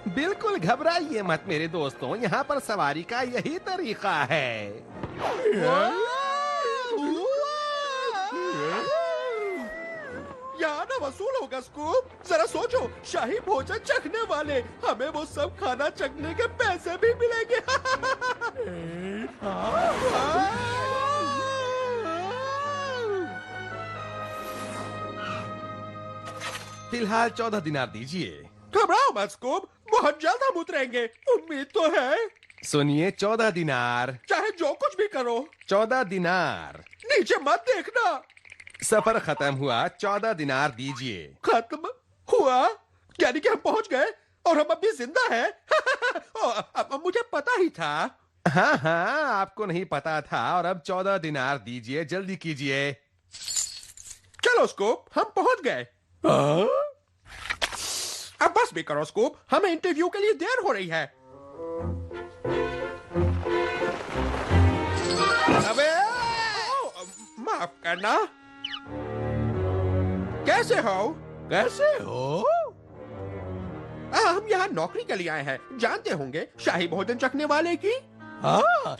बिल्कुल घबराइए मत मेरे दोस्तों, यहाँ पर सवारी का यही तरीका है। यहाँ ना वसूल होगा स्कूप। जरा सोचो, शाही भोजन चखने वाले, हमें वो सब खाना चखने के पैसे भी मिलेंगे। फिलहाल 14 दिनार दीजिए। घबराओ मत स्कूप, बहुत जल्द हम उतरेंगे, उम्मीद तो है। सुनिए, 14 दिनार। चाहे जो कुछ भी करो। 14 दिनार। नीचे मत देखना। सफर खत्म हुआ, 14 दिनार दीजिए। खत्म हुआ यानी कि हम पहुंच गए और हम अभी जिंदा हैं। अब मुझे पता ही था। हाँ हाँ, आपको नहीं पता था। और अब 14 दिनार दीजिए, जल्दी कीजिए। चलो स्कूप, हम पहुंच गए। अब बस भी करो स्कूप, हमें इंटरव्यू के लिए देर हो रही है। अबे माफ करना। कैसे हो? कैसे हो? हम यहाँ नौकरी के लिए आए हैं, जानते होंगे शाही भोजन चखने वाले की। हाँ।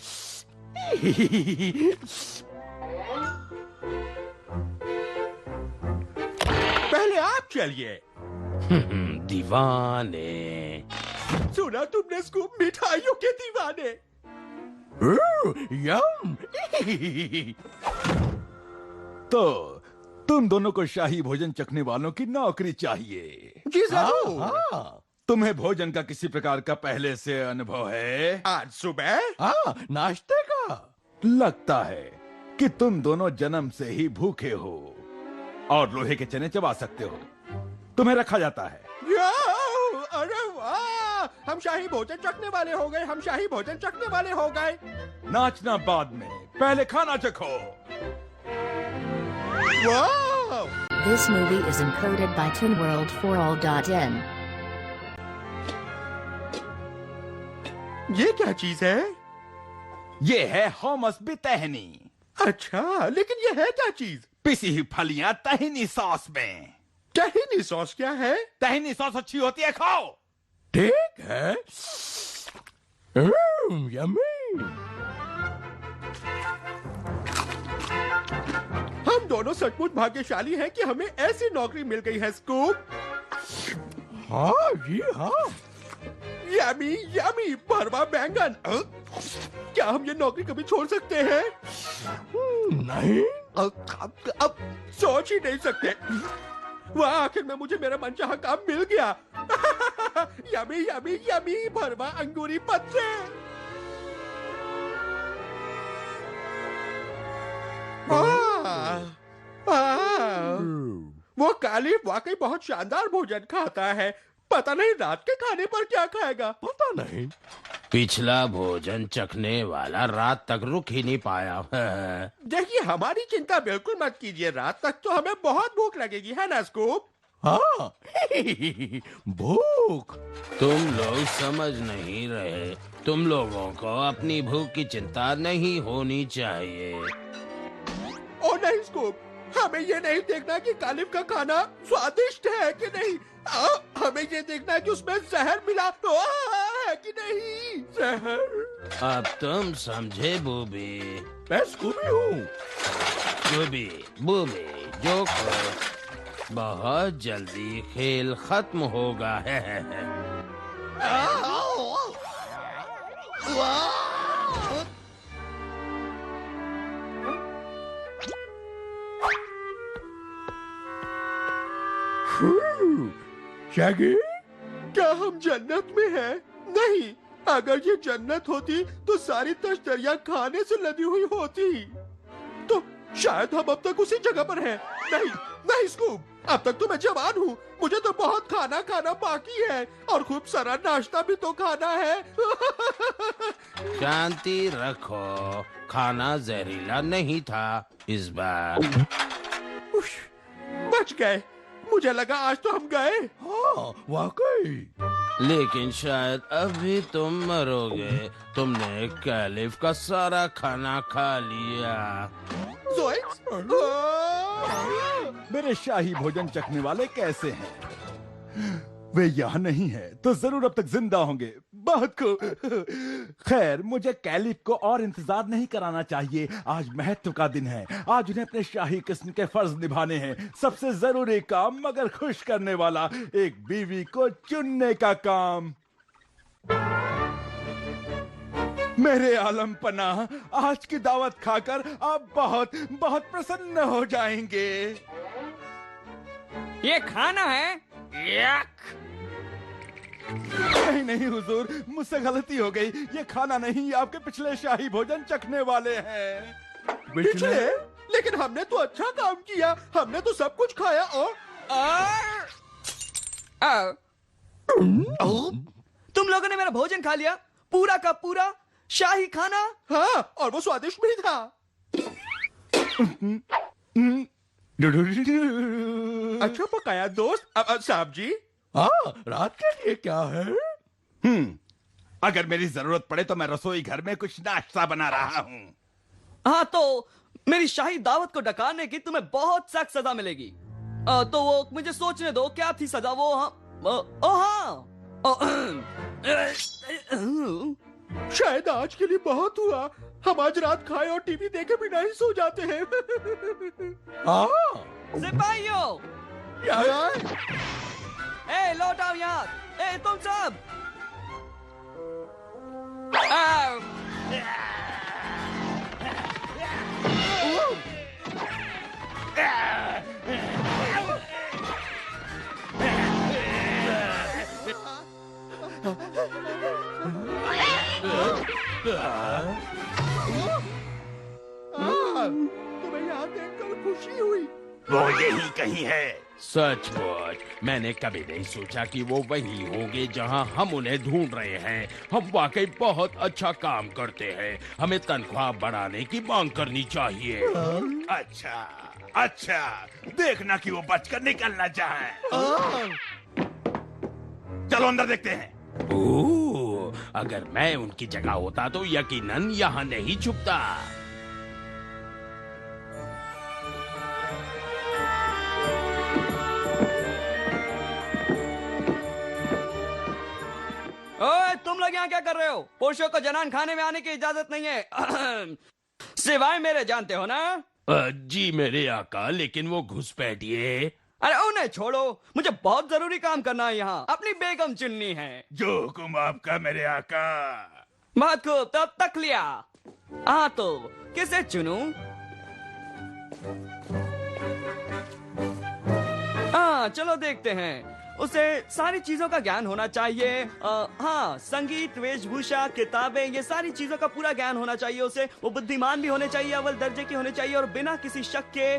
पहले आप चलिए। दीवाने। सुना तुमने स्कूप, मिठाइयों के दीवाने। यम। तो तुम दोनों को शाही भोजन चखने वालों की नौकरी चाहिए। जी जरूर। हाँ। तुम्हें भोजन का किसी प्रकार का पहले से अनुभव है? आज सुबह? हाँ, नाश्ते का। लगता है कि तुम दोनों जन्म से ही भूखे हो और लोहे के चने चबा सकते हो। तुम्हें रखा जाता है। अरे वाह, हम शाही भोजन चखने वाले हो गए, हम शाही भोजन चखने वाले हो गए। नाचना बाद में, पहले खाना चखो। वाह! This movie is encoded by ToonWorld4All.in. ये क्या चीज है? ये है होमस बितहनी। अच्छा, लेकिन ये है क्या चीज? पिसी हुई फलियां तहनी सॉस में। टहीनी सॉस क्या है? तहनी सॉस अच्छी होती है, खाओ। ठीक है। यम्मी। हम दोनों सचमुच भाग्यशाली हैं कि हमें ऐसी नौकरी मिल गई है स्कूप। हाँ जी हाँ। यमी यमी भरवा बैंगन। क्या हम ये नौकरी कभी छोड़ सकते हैं? नहीं। अब सोच ही नहीं सकते। वाह, आखिर में मुझे मेरा मनचाहा काम मिल गया। यमी यमी यमी भरवा अंगूरी पत्ते। वो कालिफ वाकई बहुत शानदार भोजन खाता है। पता नहीं रात के खाने पर क्या खाएगा। पता नहीं। पिछला भोजन चखने वाला रात तक रुक ही नहीं पाया। देखिए, हमारी चिंता बिल्कुल मत कीजिए, रात तक तो हमें बहुत भूख लगेगी, है ना स्कूप? हाँ। भूख। तुम लोग समझ नहीं रहे। तुम लोगों को अपनी भूख की चिंता नहीं होनी चाहिए। ओ नहीं स्कूप, हमें ये नहीं देखना कि कालिफ का खाना स्वादिष्ट है कि नहीं। हमें ये देखना है कि उसमें जहर मिला है कि नहीं। जहर। अब तुम समझे बूबी। मैं स्कूबी हूँ। बूबी बूबी जो बहुत जल्दी खेल खत्म होगा। शैगी, क्या हम जन्नत में हैं? नहीं, अगर ये जन्नत होती तो सारी तश्तरियां खाने से लदी हुई होती। तो शायद हम अब तक उसी जगह पर हैं। नहीं नहीं स्कूप, अब तक तो मैं जवान हूँ, मुझे तो बहुत खाना खाना बाकी है और खूब सारा नाश्ता भी तो खाना है। शांति रखो, खाना जहरीला नहीं था इस बार। बच गए। मुझे लगा आज तो हम गए। हाँ, वाकई। लेकिन शायद अभी तुम मरोगे। तुमने कैलिफ का सारा खाना खा लिया। जोइक्स? मेरे शाही भोजन चखने वाले कैसे हैं? वे यहाँ नहीं है तो जरूर अब तक जिंदा होंगे। बहुत को खैर, मुझे कैलिफ को और इंतजार नहीं कराना चाहिए। आज महत्व का दिन है। आज उन्हें अपने शाही किस्म के फर्ज निभाने हैं। सबसे जरूरी काम, मगर खुश करने वाला, एक बीवी को चुनने का काम। मेरे आलम पनाह, आज की दावत खाकर आप बहुत बहुत प्रसन्न हो जाएंगे। ये खाना है? यक! नहीं नहीं हुजूर, मुझसे गलती हो गई। ये खाना नहीं, आपके पिछले शाही भोजन चखने वाले हैं। पिछले? लेकिन हमने तो अच्छा काम किया। हमने तो सब कुछ खाया और तुम लोगों ने मेरा भोजन खा लिया, पूरा का पूरा शाही खाना। हाँ, और वो स्वादिष्ट भी था। अच्छा पकाया दोस्त। साहब जी, रात के लिए क्या है? अगर मेरी जरूरत पड़े तो मैं रसोई घर में कुछ नाश्ता बना रहा हूँ। हाँ, तो मेरी शाही दावत को डकाने की तुम्हें बहुत सख्त सजा मिलेगी। तो वो मुझे सोचने दो, क्या थी सजा वो? शायद आज के लिए बहुत हुआ। हम आज रात खाए और टीवी देखे बिना ही सो जाते हैं। सिपाहियों, ए लौट आओ यहाँ। ए तुम सब, तुम्हें यहाँ देखकर खुशी हुई। वो यही कहीं है। सचमुच मैंने कभी नहीं सोचा कि वो वही होंगे जहां हम उन्हें ढूंढ रहे हैं। हम वाकई बहुत अच्छा काम करते हैं। हमें तनख्वाह बढ़ाने की मांग करनी चाहिए। अच्छा अच्छा, देखना कि वो बचकर निकलना चाहे। चलो अंदर देखते हैं। ओह, अगर मैं उनकी जगह होता तो यकीनन यहाँ नहीं छुपता। ओए तुम लोग यहाँ क्या कर रहे हो? पुरुषों को जनान खाने में आने की इजाजत नहीं है। सिवाय मेरे, जानते हो ना? जी मेरे आका, लेकिन वो घुसपैठिए। अरे उन्हें छोड़ो, मुझे बहुत जरूरी काम करना है यहाँ। अपनी बेगम चुननी है। जो हुक्म आपका मेरे आका। बहुत खूब, तब तक लिया। हाँ तो किसे चुनूं? हाँ चलो देखते हैं। उसे सारी चीजों का ज्ञान होना चाहिए। हाँ, संगीत, वेशभूषा, किताबें, ये सारी चीजों का पूरा ज्ञान होना चाहिए उसे। वो बुद्धिमान भी होने चाहिए, अव्वल दर्जे के होने चाहिए और बिना किसी शक के।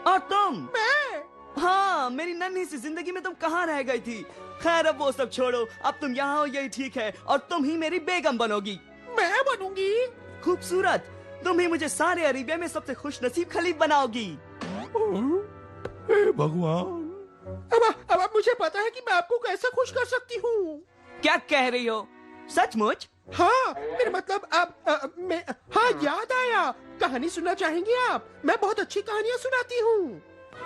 और तुम? मैं? हाँ, मेरी नन्ही सी जिंदगी में तुम कहाँ रह गई थी? खैर अब वो सब छोड़ो, अब तुम यहाँ हो यही ठीक है। और तुम ही मेरी बेगम बनोगी। मैं बनूंगी? खूबसूरत, तुम ही मुझे सारे अरेबिया में सबसे खुश नसीब खलीफ बनाओगी। भगवान, अब मुझे पता है कि मैं आपको कैसे खुश कर सकती हूँ। क्या कह रही हो? सचमुच? हाँ, मेरा मतलब हाँ, याद आया। कहानी सुनना चाहेंगे आप? मैं बहुत अच्छी कहानियाँ सुनाती हूँ।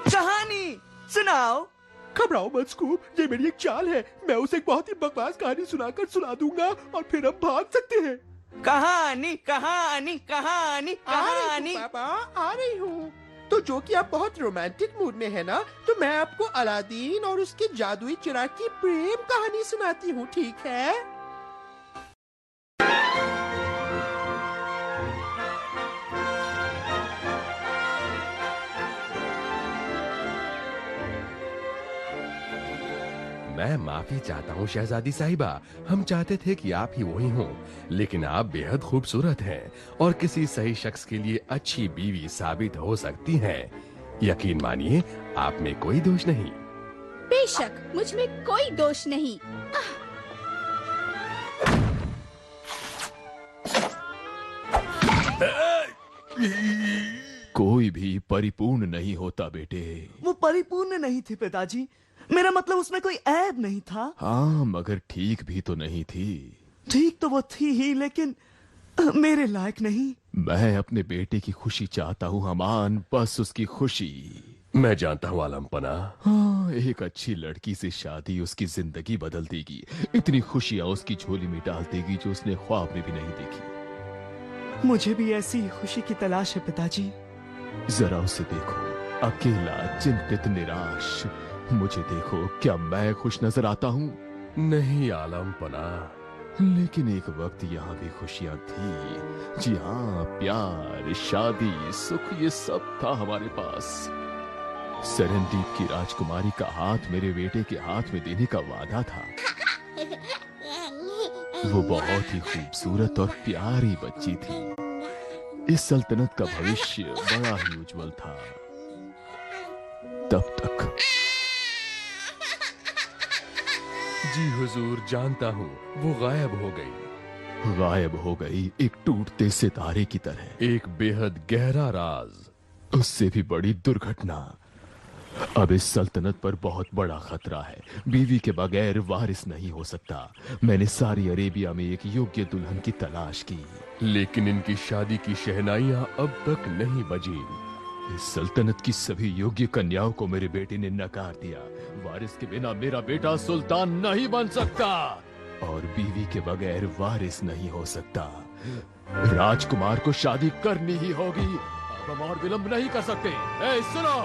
कहानी सुनाओ। घबराओ मत स्कूप, ये मेरी एक चाल है। मैं उसे एक बहुत ही बकवास कहानी सुनाकर सुना दूंगा और फिर हम भाग सकते हैं। कहानी कहानी कहानी कहानी। पापा आ रही हूँ। तो जो कि आप बहुत रोमांटिक मूड में है ना, तो मैं आपको अलादीन और उसके जादुई चिराग की प्रेम कहानी सुनाती हूँ, ठीक है? मैं माफी चाहता हूँ शहजादी साहिबा। हम चाहते थे कि आप ही वही हों, लेकिन आप बेहद खूबसूरत हैं और किसी सही शख्स के लिए अच्छी बीवी साबित हो सकती हैं। यकीन मानिए, आप में कोई दोष नहीं। बेशक मुझ में कोई दोष नहीं। कोई कोई भी परिपूर्ण नहीं होता बेटे। वो परिपूर्ण नहीं थी पिताजी, मेरा मतलब उसमें कोई ऐब नहीं था। हाँ, मगर ठीक भी तो नहीं थी। ठीक तो वो थी ही, लेकिन मेरे लायक नहीं। मैं अपने बेटे की खुशी चाहता हूँ हमान, बस उसकी खुशी। मैं जानता हूँ आलमपना। हाँ, एक अच्छी लड़की से शादी उसकी जिंदगी बदल देगी, इतनी खुशियाँ उसकी झोली में डाल देगी जो उसने ख्वाब में भी नहीं देखी। मुझे भी ऐसी ही खुशी की तलाश है पिताजी। जरा उसे देखो, अकेला, चिंतित, निराश। मुझे देखो, क्या मैं खुश नजर आता हूँ? नहीं आलमपना, लेकिन एक वक्त यहाँ भी खुशियाँ थी। जी हाँ, प्यार, शादी, सुख, ये सब था हमारे पास। सेरेनडीप की राजकुमारी का हाथ मेरे बेटे के हाथ में देने का वादा था। वो बहुत ही खूबसूरत और प्यारी बच्ची थी। इस सल्तनत का भविष्य बड़ा ही उज्जवल था। तब तक जी हुजूर, जानता हूँ, वो गायब हो गई। गायब हो गई, एक टूटते सितारे की तरह। एक बेहद गहरा राज। उससे भी बड़ी दुर्घटना। अब इस सल्तनत पर बहुत बड़ा खतरा है। बीवी के बगैर वारिस नहीं हो सकता। मैंने सारी अरेबिया में एक योग्य दुल्हन की तलाश की, लेकिन इनकी शादी की शहनाइयां अब तक नहीं बजी। इस सल्तनत की सभी योग्य कन्याओं को मेरे बेटे ने नकार दिया। वारिस के बिना मेरा बेटा सुल्तान नहीं बन सकता, और बीवी के बगैर वारिस नहीं हो सकता। राजकुमार को शादी करनी ही होगी। अब हम और विलंब नहीं कर सकते। सुनो,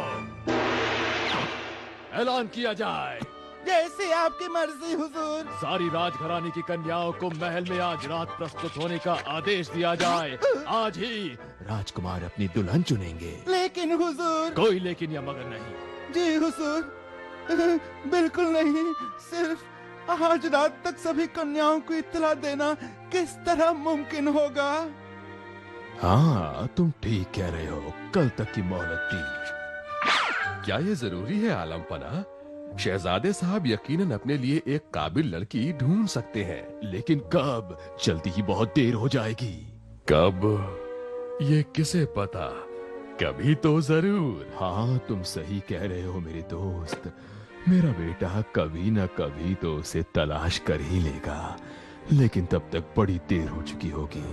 ऐलान किया जाए। जैसे आपकी मर्जी हुजूर। सारी राजघराने की कन्याओं को महल में आज रात प्रस्तुत होने का आदेश दिया जाए। आज ही राजकुमार अपनी दुल्हन चुनेंगे। लेकिन हुजूर। कोई लेकिन या मगर नहीं। जी हुजूर, बिल्कुल नहीं। सिर्फ आज रात तक सभी कन्याओं को इत्तला देना किस तरह मुमकिन होगा? हाँ, तुम ठीक कह रहे हो। कल तक की मोहलत दी। क्या ये जरूरी है आलमपना? शहजादे साहब यकीनन अपने लिए एक काबिल लड़की ढूंढ सकते हैं। लेकिन कब? जल्दी ही बहुत देर हो जाएगी। कब? ये किसे पता? कभी तो जरूर। हाँ, तुम सही कह रहे हो मेरे दोस्त। मेरा बेटा कभी न कभी तो उसे तलाश कर ही लेगा, लेकिन तब तक बड़ी देर हो चुकी होगी।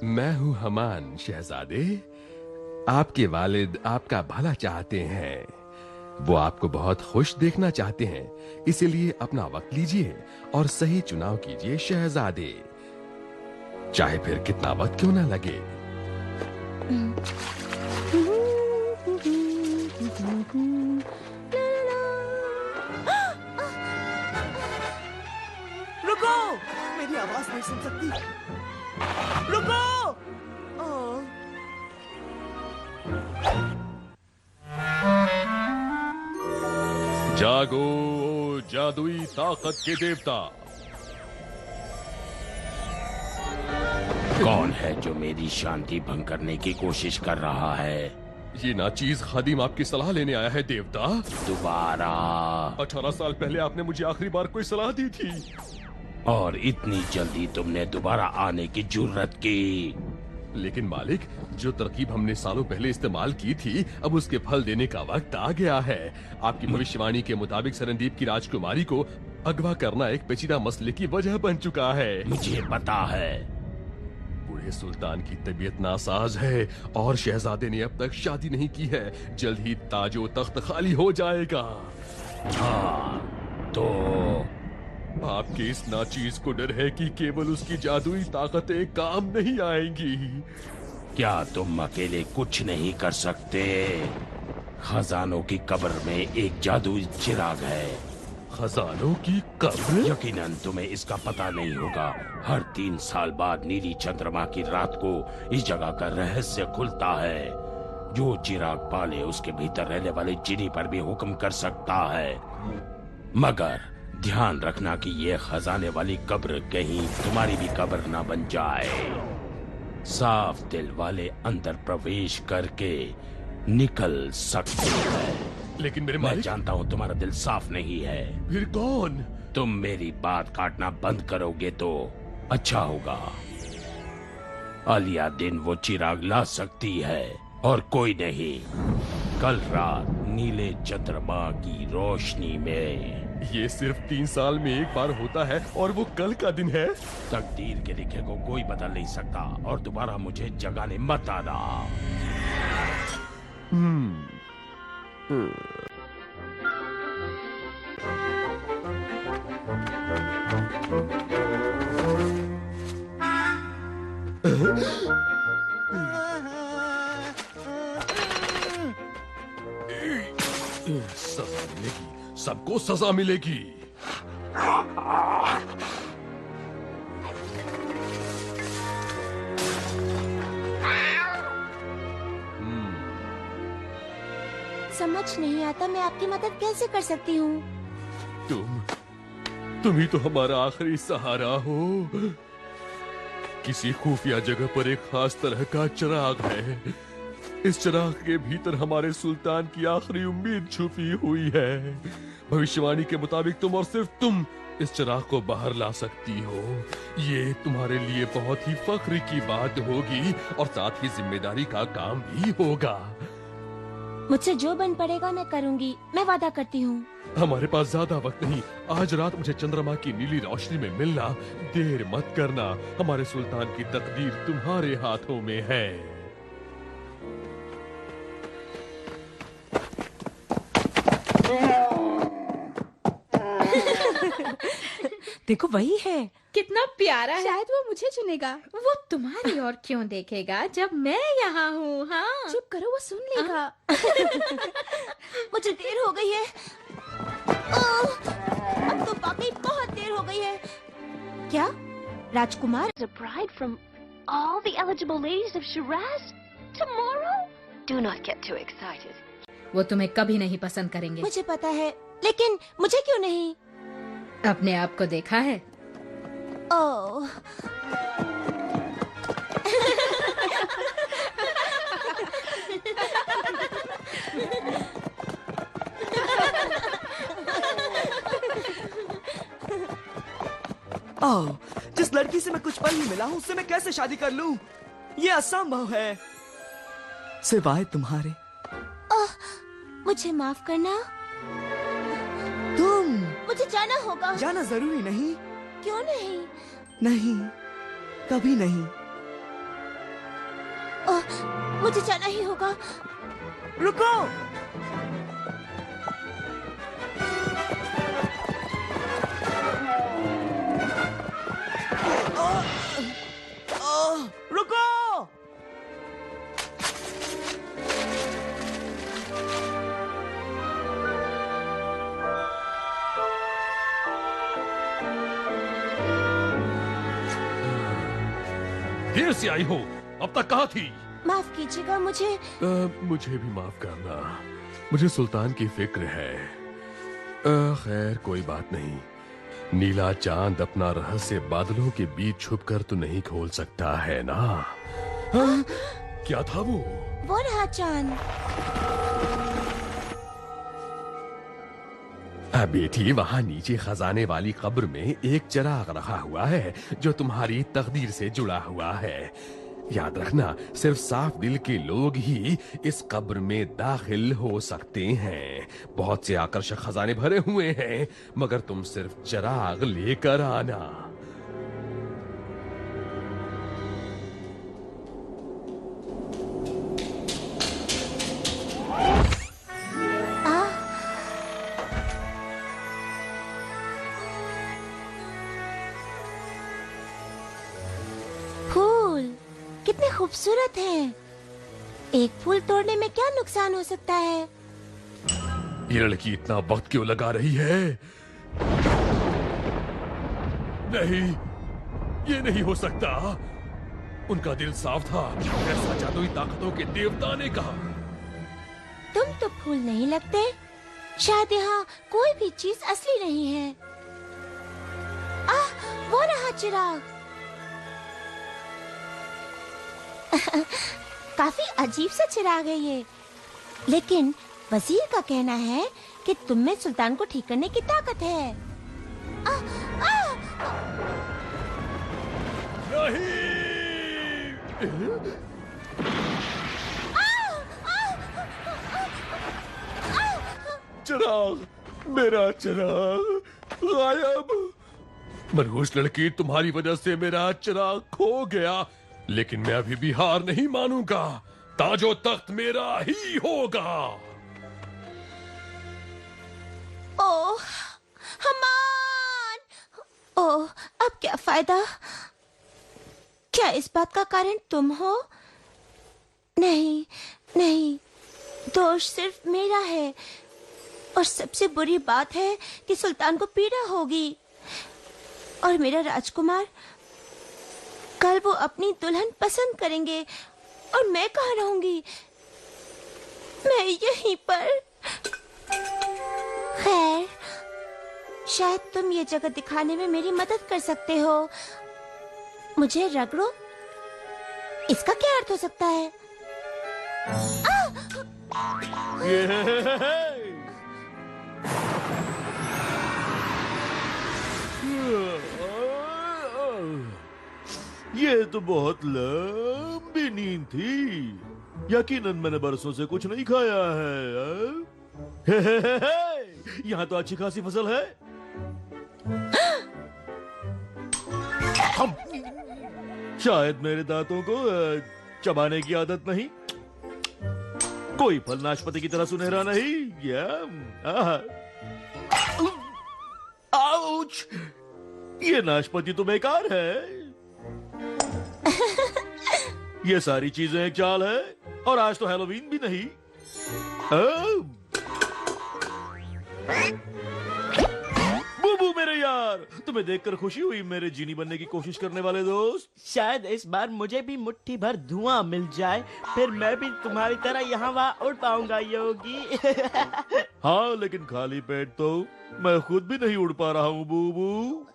मैं हूँ हमान शहजादे। आपके वालिद आपका भला चाहते हैं। वो आपको बहुत खुश देखना चाहते हैं, इसीलिए अपना वक्त लीजिए और सही चुनाव कीजिए शहजादे, चाहे फिर कितना वक्त क्यों ना लगे। रुको, मेरी आवाज नहीं सुन सकती। रुको! जागो जादुई ताकत के देवता। कौन है जो मेरी शांति भंग करने की कोशिश कर रहा है? ये नाचीज खादिम आपकी सलाह लेने आया है देवता। दोबारा? 18 साल पहले आपने मुझे आखिरी बार कोई सलाह दी थी, और इतनी जल्दी तुमने दोबारा आने की जुर्रत की? लेकिन मालिक, जो तरकीब हमने सालों पहले इस्तेमाल की थी, अब उसके फल देने का वक्त आ गया है। आपकी भविष्यवाणी के मुताबिक सरनदीप की राजकुमारी को अगवा करना एक पेचीदा मसले की वजह बन चुका है। मुझे पता है। बूढ़े सुल्तान की तबीयत नासाज है और शहजादे ने अब तक शादी नहीं की है। जल्द ही ताजो तख्त खाली हो जाएगा। हाँ, तो आपके इस नाचीज को डर है कि केवल उसकी जादुई ताकतें काम नहीं आएंगी। क्या तुम अकेले कुछ नहीं कर सकते? खजानों की कब्र में एक जादुई चिराग है। खजानों की कब्र? यकीनन तुम्हें इसका पता नहीं होगा। हर 3 साल बाद नीली चंद्रमा की रात को इस जगह का रहस्य खुलता है। जो चिराग पाले उसके भीतर रहने वाले जिनी पर भी हुक्म कर सकता है। मगर ध्यान रखना कि ये खजाने वाली कब्र कहीं तुम्हारी भी कब्र ना बन जाए। साफ दिल वाले अंदर प्रवेश करके निकल सकते हैं। लेकिन मेरे मैं मालिक, जानता हूँ तुम्हारा दिल साफ नहीं है। फिर कौन? तुम मेरी बात काटना बंद करोगे तो अच्छा होगा। आलिया दिन वो चिराग ला सकती है और कोई नहीं। कल रात नीले चंद्रमा की रोशनी में। ये सिर्फ 3 साल में एक बार होता है और वो कल का दिन है। तकदीर के लिखे को कोई बदल नहीं सकता और दोबारा मुझे जगाने मत आना। सजा मिलेगी, सबको सजा मिलेगी। समझ नहीं आता मैं आपकी मदद कैसे कर सकती हूँ। तुम ही तो हमारा आखिरी सहारा हो। किसी खुफिया जगह पर एक खास तरह का चिराग है। इस चिराग के भीतर हमारे सुल्तान की आखिरी उम्मीद छुपी हुई है। भविष्यवाणी के मुताबिक तुम और सिर्फ तुम इस चिराग को बाहर ला सकती हो। ये तुम्हारे लिए बहुत ही फख्र की बात होगी और साथ ही जिम्मेदारी का काम भी होगा। मुझसे जो बन पड़ेगा मैं करूँगी, मैं वादा करती हूँ। हमारे पास ज्यादा वक्त नहीं। आज रात मुझे चंद्रमा की नीली रोशनी में मिलना। देर मत करना। हमारे सुल्तान की तकदीर तुम्हारे हाथों में है। देखो वही है। कितना प्यारा है। शायद वो मुझे चुनेगा। वो तुम्हारी और क्यों देखेगा जब मैं यहाँ हूँ। हाँ चुप करो, वो सुन लेगा। मुझे देर हो गई है। अब तो वाकई बहुत देर हो गई है। क्या राजकुमार? A bride from all the eligible ladies of Shiraz tomorrow? Do not get too excited. वो तुम्हें कभी नहीं पसंद करेंगे। मुझे पता है, लेकिन मुझे क्यों नहीं? अपने आप को देखा है? ओह ओह, जिस लड़की से मैं कुछ पल ही मिला हूँ उससे मैं कैसे शादी कर लूं? ये असंभव है, सिवाय तुम्हारे। मुझे माफ करना। तुम मुझे जाना होगा। जाना जरूरी नहीं। क्यों नहीं? नहीं, कभी नहीं। मुझे जाना ही होगा। रुको। रुको। देर से आई हो, अब तक कहाँ थी? माफ कीजिएगा, मुझे मुझे भी माफ करना। मुझे सुल्तान की फिक्र है। खैर कोई बात नहीं। नीला चांद अपना रहस्य बादलों के बीच छुपकर तो नहीं खोल सकता है ना? क्या था वो रहा चांद। बेटी, वहाँ नीचे खजाने वाली कब्र में एक चिराग रखा हुआ है जो तुम्हारी तकदीर से जुड़ा हुआ है। याद रखना, सिर्फ साफ दिल के लोग ही इस कब्र में दाखिल हो सकते हैं। बहुत से आकर्षक खजाने भरे हुए हैं, मगर तुम सिर्फ चिराग लेकर आना। कितने खूबसूरत हैं। एक फूल तोड़ने में क्या नुकसान हो सकता है? ये लड़की इतना वक्त क्यों लगा रही है? नहीं, ये नहीं हो सकता। उनका दिल साफ था। ऐसा जादुई ताकतों के देवता ने कहा। तुम तो फूल नहीं लगते। शायद यहाँ कोई भी चीज असली नहीं है। वो रहा चिराग। काफी अजीब सा चिराग है ये, लेकिन वजीर का कहना है कि तुम में सुल्तान को ठीक करने की ताकत है। नहीं, चिराग, मेरा चिराग गायब। मनहूस लड़की, तुम्हारी वजह से मेरा चिराग खो गया, लेकिन मैं अभी भी हार नहीं मानूंगा। ताजो तख्त मेरा ही होगा। ओह हमान, ओह अब क्या फायदा? क्या इस बात का कारण तुम हो? नहीं नहीं, दोष सिर्फ मेरा है। और सबसे बुरी बात है कि सुल्तान को पीड़ा होगी और मेरा राजकुमार। कल वो अपनी दुल्हन पसंद करेंगे और मैं कहाँ रहूंगी? मैं यहीं पर। खैर, शायद तुम ये जगह दिखाने में मेरी मदद कर सकते हो। मुझे रगड़ो, इसका क्या अर्थ हो सकता है? ये तो बहुत लंबी नींद थी। यकीनन मैंने बरसों से कुछ नहीं खाया है। यहाँ तो अच्छी खासी फसल है। शायद मेरे दांतों को चबाने की आदत नहीं। कोई फल नाशपाती की तरह सुनहरा नहीं। आउच! ये नाशपाती तो बेकार है। ये सारी चीजें एक चाल है, और आज तो हैलोवीन भी नहीं। बूबू मेरे यार, तुम्हें देखकर खुशी हुई मेरे जीनी बनने की कोशिश करने वाले दोस्त। शायद इस बार मुझे भी मुट्ठी भर धुआं मिल जाए, फिर मैं भी तुम्हारी तरह यहाँ वहाँ उड़ पाऊंगा योगी। हाँ, लेकिन खाली पेट तो मैं खुद भी नहीं उड़ पा रहा हूँ बूबू।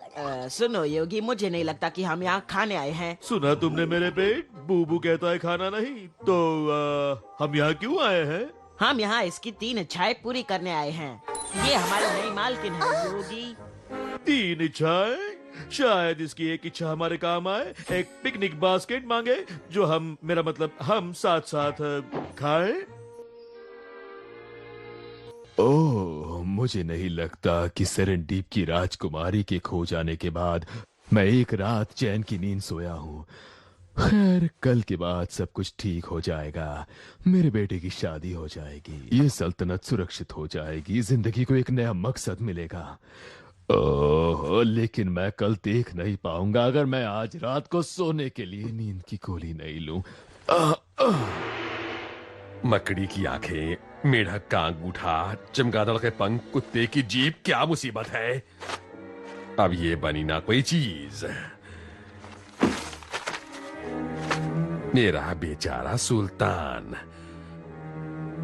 सुनो योगी, मुझे नहीं लगता कि हम यहाँ खाने आए हैं। सुना तुमने मेरे पेट? बूबू कहता है खाना नहीं। तो हम यहाँ क्यों आए हैं? हम यहाँ इसकी 3 इच्छाएं पूरी करने आए हैं। ये हमारी नई मालकिन है योगी। 3 इच्छाएं? शायद इसकी एक इच्छा हमारे काम आए। एक पिकनिक बास्केट मांगे जो मेरा मतलब हम साथ साथ खाएं। ओह, मुझे नहीं लगता कि सेरेनडीप की राजकुमारी के खो जाने के बाद मैं एक रात चैन की नींद सोया हूँ। खैर, कल के बाद सब कुछ ठीक हो जाएगा। मेरे बेटे की शादी हो जाएगी, ये सल्तनत सुरक्षित हो जाएगी, जिंदगी को एक नया मकसद मिलेगा। ओह, लेकिन मैं कल देख नहीं पाऊंगा अगर मैं आज रात को सोने के लिए नींद की गोली नहीं लूं। मकड़ी की आंखें, मेढक का अंगूठा, चमगादड़ के पंख, कुत्ते की जीभ, क्या मुसीबत है। अब ये बनी ना कोई चीज। मेरा बेचारा सुल्तान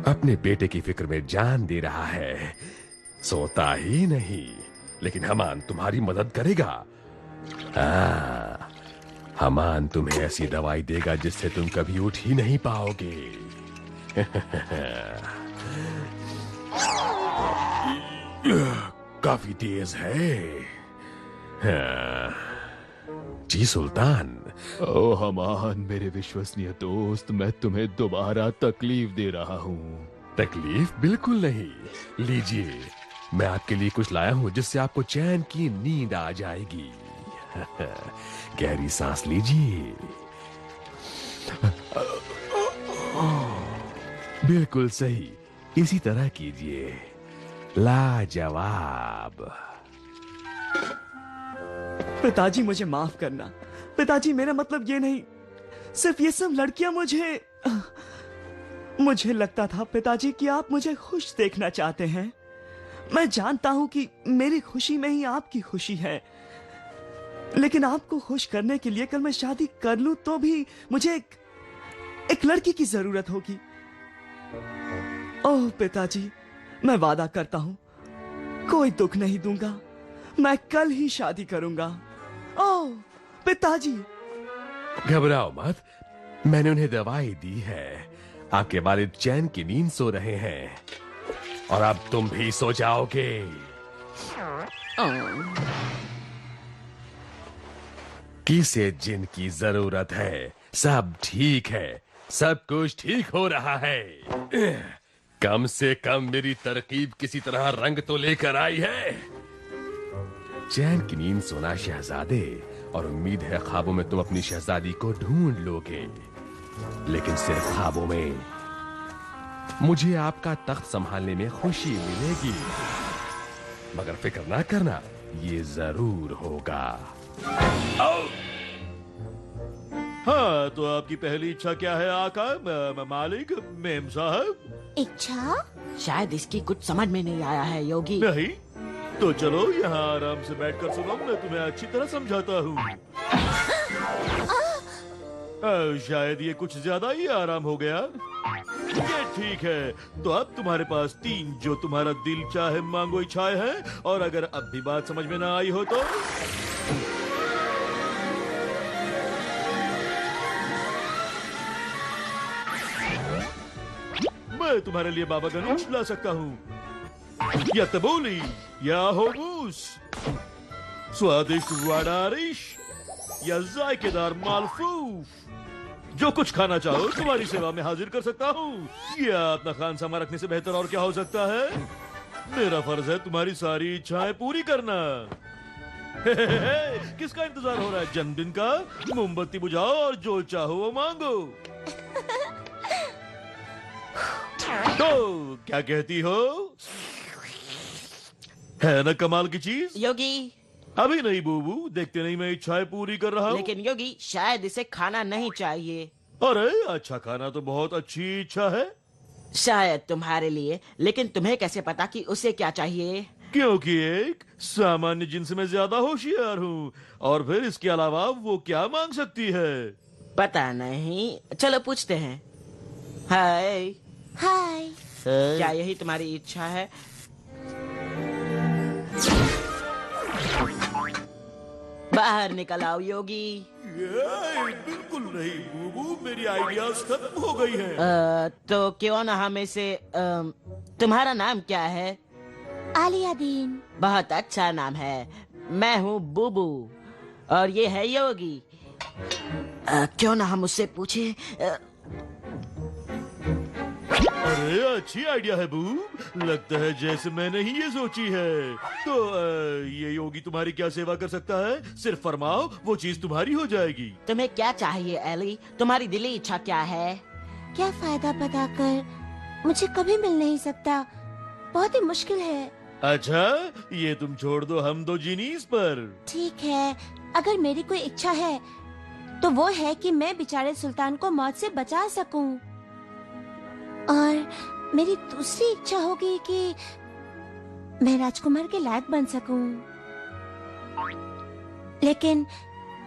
अपने बेटे की फिक्र में जान दे रहा है, सोता ही नहीं। लेकिन हमान तुम्हारी मदद करेगा। हमान तुम्हें ऐसी दवाई देगा जिससे तुम कभी उठ ही नहीं पाओगे। काफी तेज है। जी सुल्तान। ओ हमान, मेरे विश्वसनीय दोस्त, मैं तुम्हें दोबारा तकलीफ दे रहा हूँ। तकलीफ बिल्कुल नहीं। लीजिए, मैं आपके लिए कुछ लाया हूँ जिससे आपको चैन की नींद आ जाएगी। गहरी सांस लीजिए। बिल्कुल सही, इसी तरह कीजिए। लाजवाब। पिताजी, मुझे माफ करना। पिताजी, मेरा मतलब ये नहीं, सिर्फ ये सब लड़कियां मुझे लगता था पिताजी कि आप मुझे खुश देखना चाहते हैं। मैं जानता हूं कि मेरी खुशी में ही आपकी खुशी है, लेकिन आपको खुश करने के लिए कल मैं शादी कर लूं तो भी मुझे एक लड़की की जरूरत होगी। ओह पिताजी, मैं वादा करता हूं कोई दुख नहीं दूंगा। मैं कल ही शादी करूंगा। ओह पिताजी। घबराओ मत, मैंने उन्हें दवाई दी है। आपके वालिद चैन की नींद सो रहे हैं और अब तुम भी सो जाओगे। किसे जिन की जरूरत है? सब ठीक है, सब कुछ ठीक हो रहा है। कम से कम मेरी तरकीब किसी तरह रंग तो लेकर आई है। चैन की नींद सोना शहजादे, और उम्मीद है ख्वाबों में तुम अपनी शहजादी को ढूंढ लोगे, लेकिन सिर्फ ख्वाबों में। मुझे आपका तख्त संभालने में खुशी मिलेगी, मगर फिक्र ना करना, ये जरूर होगा। हाँ, तो आपकी पहली इच्छा क्या है आका मालिक मेम साहब? इच्छा? शायद इसकी कुछ समझ में नहीं आया है योगी। नहीं तो चलो यहाँ आराम से बैठकर सुनो, मैं तुम्हें अच्छी तरह समझाता हूँ। शायद ये कुछ ज्यादा ही आराम हो गया। ये ठीक है, तो अब तुम्हारे पास 3 जो तुम्हारा दिल चाहे मांगो इच्छाएं हैं, और अगर अब भी बात समझ में ना आई हो तो मैं तुम्हारे लिए बाबा गणेश ला सकता हूँ, या तबोली, या होमूस, स्वादिष्ट वाडारिश, या जायकेदार मालफूफ। जो कुछ खाना चाहो तुम्हारी सेवा में हाजिर कर सकता हूँ। या अपना खान सामा रखने से बेहतर और क्या हो सकता है? मेरा फर्ज है तुम्हारी सारी इच्छाएं पूरी करना। किसका इंतजार हो रहा है? जन्मदिन का? मोमबत्ती बुझाओ और जो चाहो वो मांगो। तो क्या कहती हो? है ना कमाल की चीज? योगी, अभी नहीं बूबू, देखते नहीं मैं इच्छाएं पूरी कर रहा हूँ। लेकिन योगी, शायद इसे खाना नहीं चाहिए। अरे अच्छा खाना तो बहुत अच्छी इच्छा है। शायद तुम्हारे लिए, लेकिन तुम्हें कैसे पता कि उसे क्या चाहिए? क्योंकि एक सामान्य जिन्स में ज्यादा होशियार हूँ, और फिर इसके अलावा वो क्या मांग सकती है? पता नहीं, चलो पूछते हैं। हाय हाय। क्या यही तुम्हारी इच्छा है? बाहर निकल आओ योगी। बिल्कुल नहीं बूबू, मेरी आइडियाज खत्म हो गई है। तो क्यों ना हम इसे तुम्हारा नाम क्या है? आलियादीन। बहुत अच्छा नाम है। मैं हूँ बूबू और ये है योगी। क्यों ना हम उससे पूछे? अरे अच्छी आइडिया है बूब, लगता है जैसे मैंने ही ये सोची है। तो ये योगी तुम्हारी क्या सेवा कर सकता है? सिर्फ फरमाओ, वो चीज तुम्हारी हो जाएगी। तुम्हें क्या चाहिए एली? तुम्हारी दिली इच्छा क्या है? क्या फायदा बताकर मुझे कभी मिल नहीं सकता, बहुत ही मुश्किल है। अच्छा, ये तुम छोड़ दो हम दो जीनीस पर। ठीक है, अगर मेरी कोई इच्छा है तो वो है कि मैं बेचारे सुल्तान को मौत से बचा सकूं। और मेरी दूसरी इच्छा होगी कि मैं राजकुमार के लायक बन सकूं। लेकिन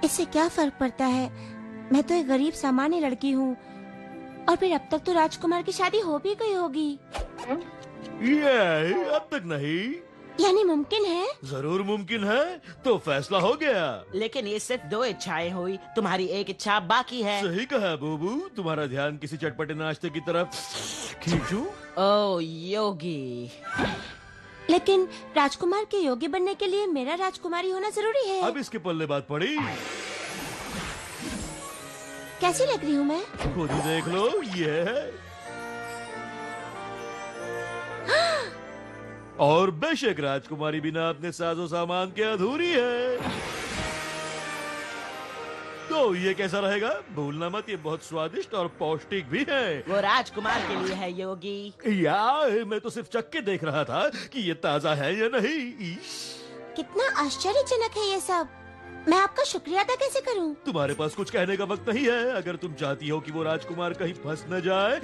इससे क्या फर्क पड़ता है, मैं तो एक गरीब सामान्य लड़की हूँ, और फिर अब तक तो राजकुमार की शादी हो भी गई होगी। ये अब तक नहीं, यानी मुमकिन है? जरूर मुमकिन है। तो फैसला हो गया। लेकिन ये सिर्फ 2 इच्छाएं हुई, तुम्हारी एक इच्छा बाकी है। सही कहा बूबू, तुम्हारा ध्यान किसी चटपटे नाश्ते की तरफ खींचूं? ओ योगी, लेकिन राजकुमार के योगी बनने के लिए मेरा राजकुमारी होना जरूरी है। अब इसके पल्ले बात पड़ी। कैसी लग रही हूँ मैं? खुद ही देख लो, ये है। और बेशक राजकुमारी बिना अपने साजो सामान के अधूरी है। तो ये कैसा रहेगा? भूलना मत, ये बहुत स्वादिष्ट और पौष्टिक भी है। वो राजकुमार के लिए है योगी। यार, मैं तो सिर्फ चक्के देख रहा था कि ये ताजा है या नहीं। कितना आश्चर्यजनक है ये सब। मैं आपका शुक्रिया अदा कैसे करूं? तुम्हारे पास कुछ कहने का वक्त नहीं है। अगर तुम चाहती हो कि वो राजकुमार कहीं फंस न जाए,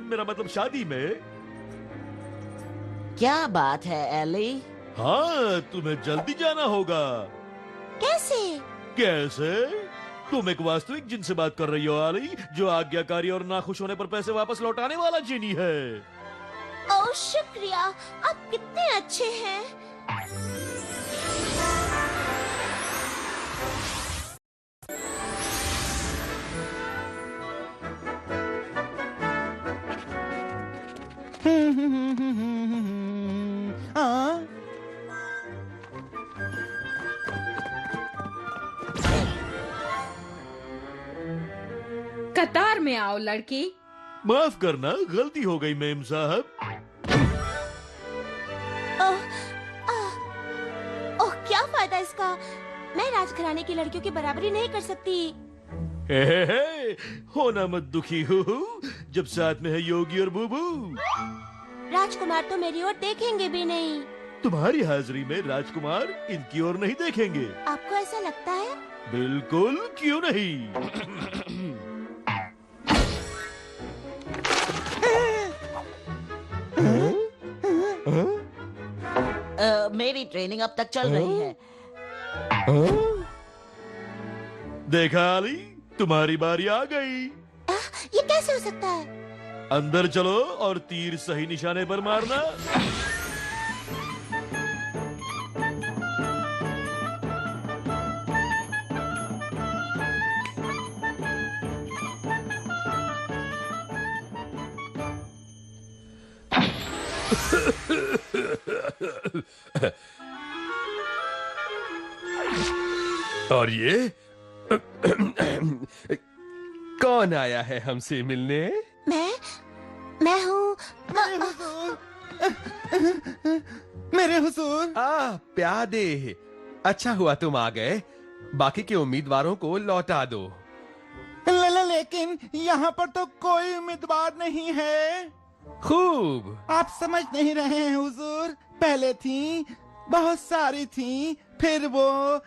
मेरा मतलब शादी में। क्या बात है एली? हाँ, तुम्हें जल्दी जाना होगा। कैसे? कैसे? तुम एक वास्तविक जिन से बात कर रही हो आली, जो आज्ञाकारी और नाखुश होने पर पैसे वापस लौटाने वाला जिनी है। ओह शुक्रिया, आप कितने अच्छे हैं। में आओ लड़की। माफ करना, गलती हो गई मेम साहब। ओह, क्या फायदा इसका? मैं राजघराने की लड़कियों की बराबरी नहीं कर सकती। होना मत दुखी हो, जब साथ में है योगी और बुबू। राजकुमार तो मेरी ओर देखेंगे भी नहीं। तुम्हारी हाजिरी में राजकुमार इनकी ओर नहीं देखेंगे। आपको ऐसा लगता है? बिल्कुल, क्यों नहीं। मेरी ट्रेनिंग अब तक चल रही है। देखा अली, तुम्हारी बारी आ गई। ये कैसे हो सकता है? अंदर चलो और तीर सही निशाने पर मारना। और ये कौन आया है हमसे मिलने? मैं हूँ। मेरे हुजूर। प्यादे, अच्छा हुआ तुम आ गए। बाकी के उम्मीदवारों को लौटा दो। लेकिन यहाँ पर तो कोई उम्मीदवार नहीं है। खूब। आप समझ नहीं रहे हैं हुजूर। पहले थी, बहुत सारी थी, फिर वो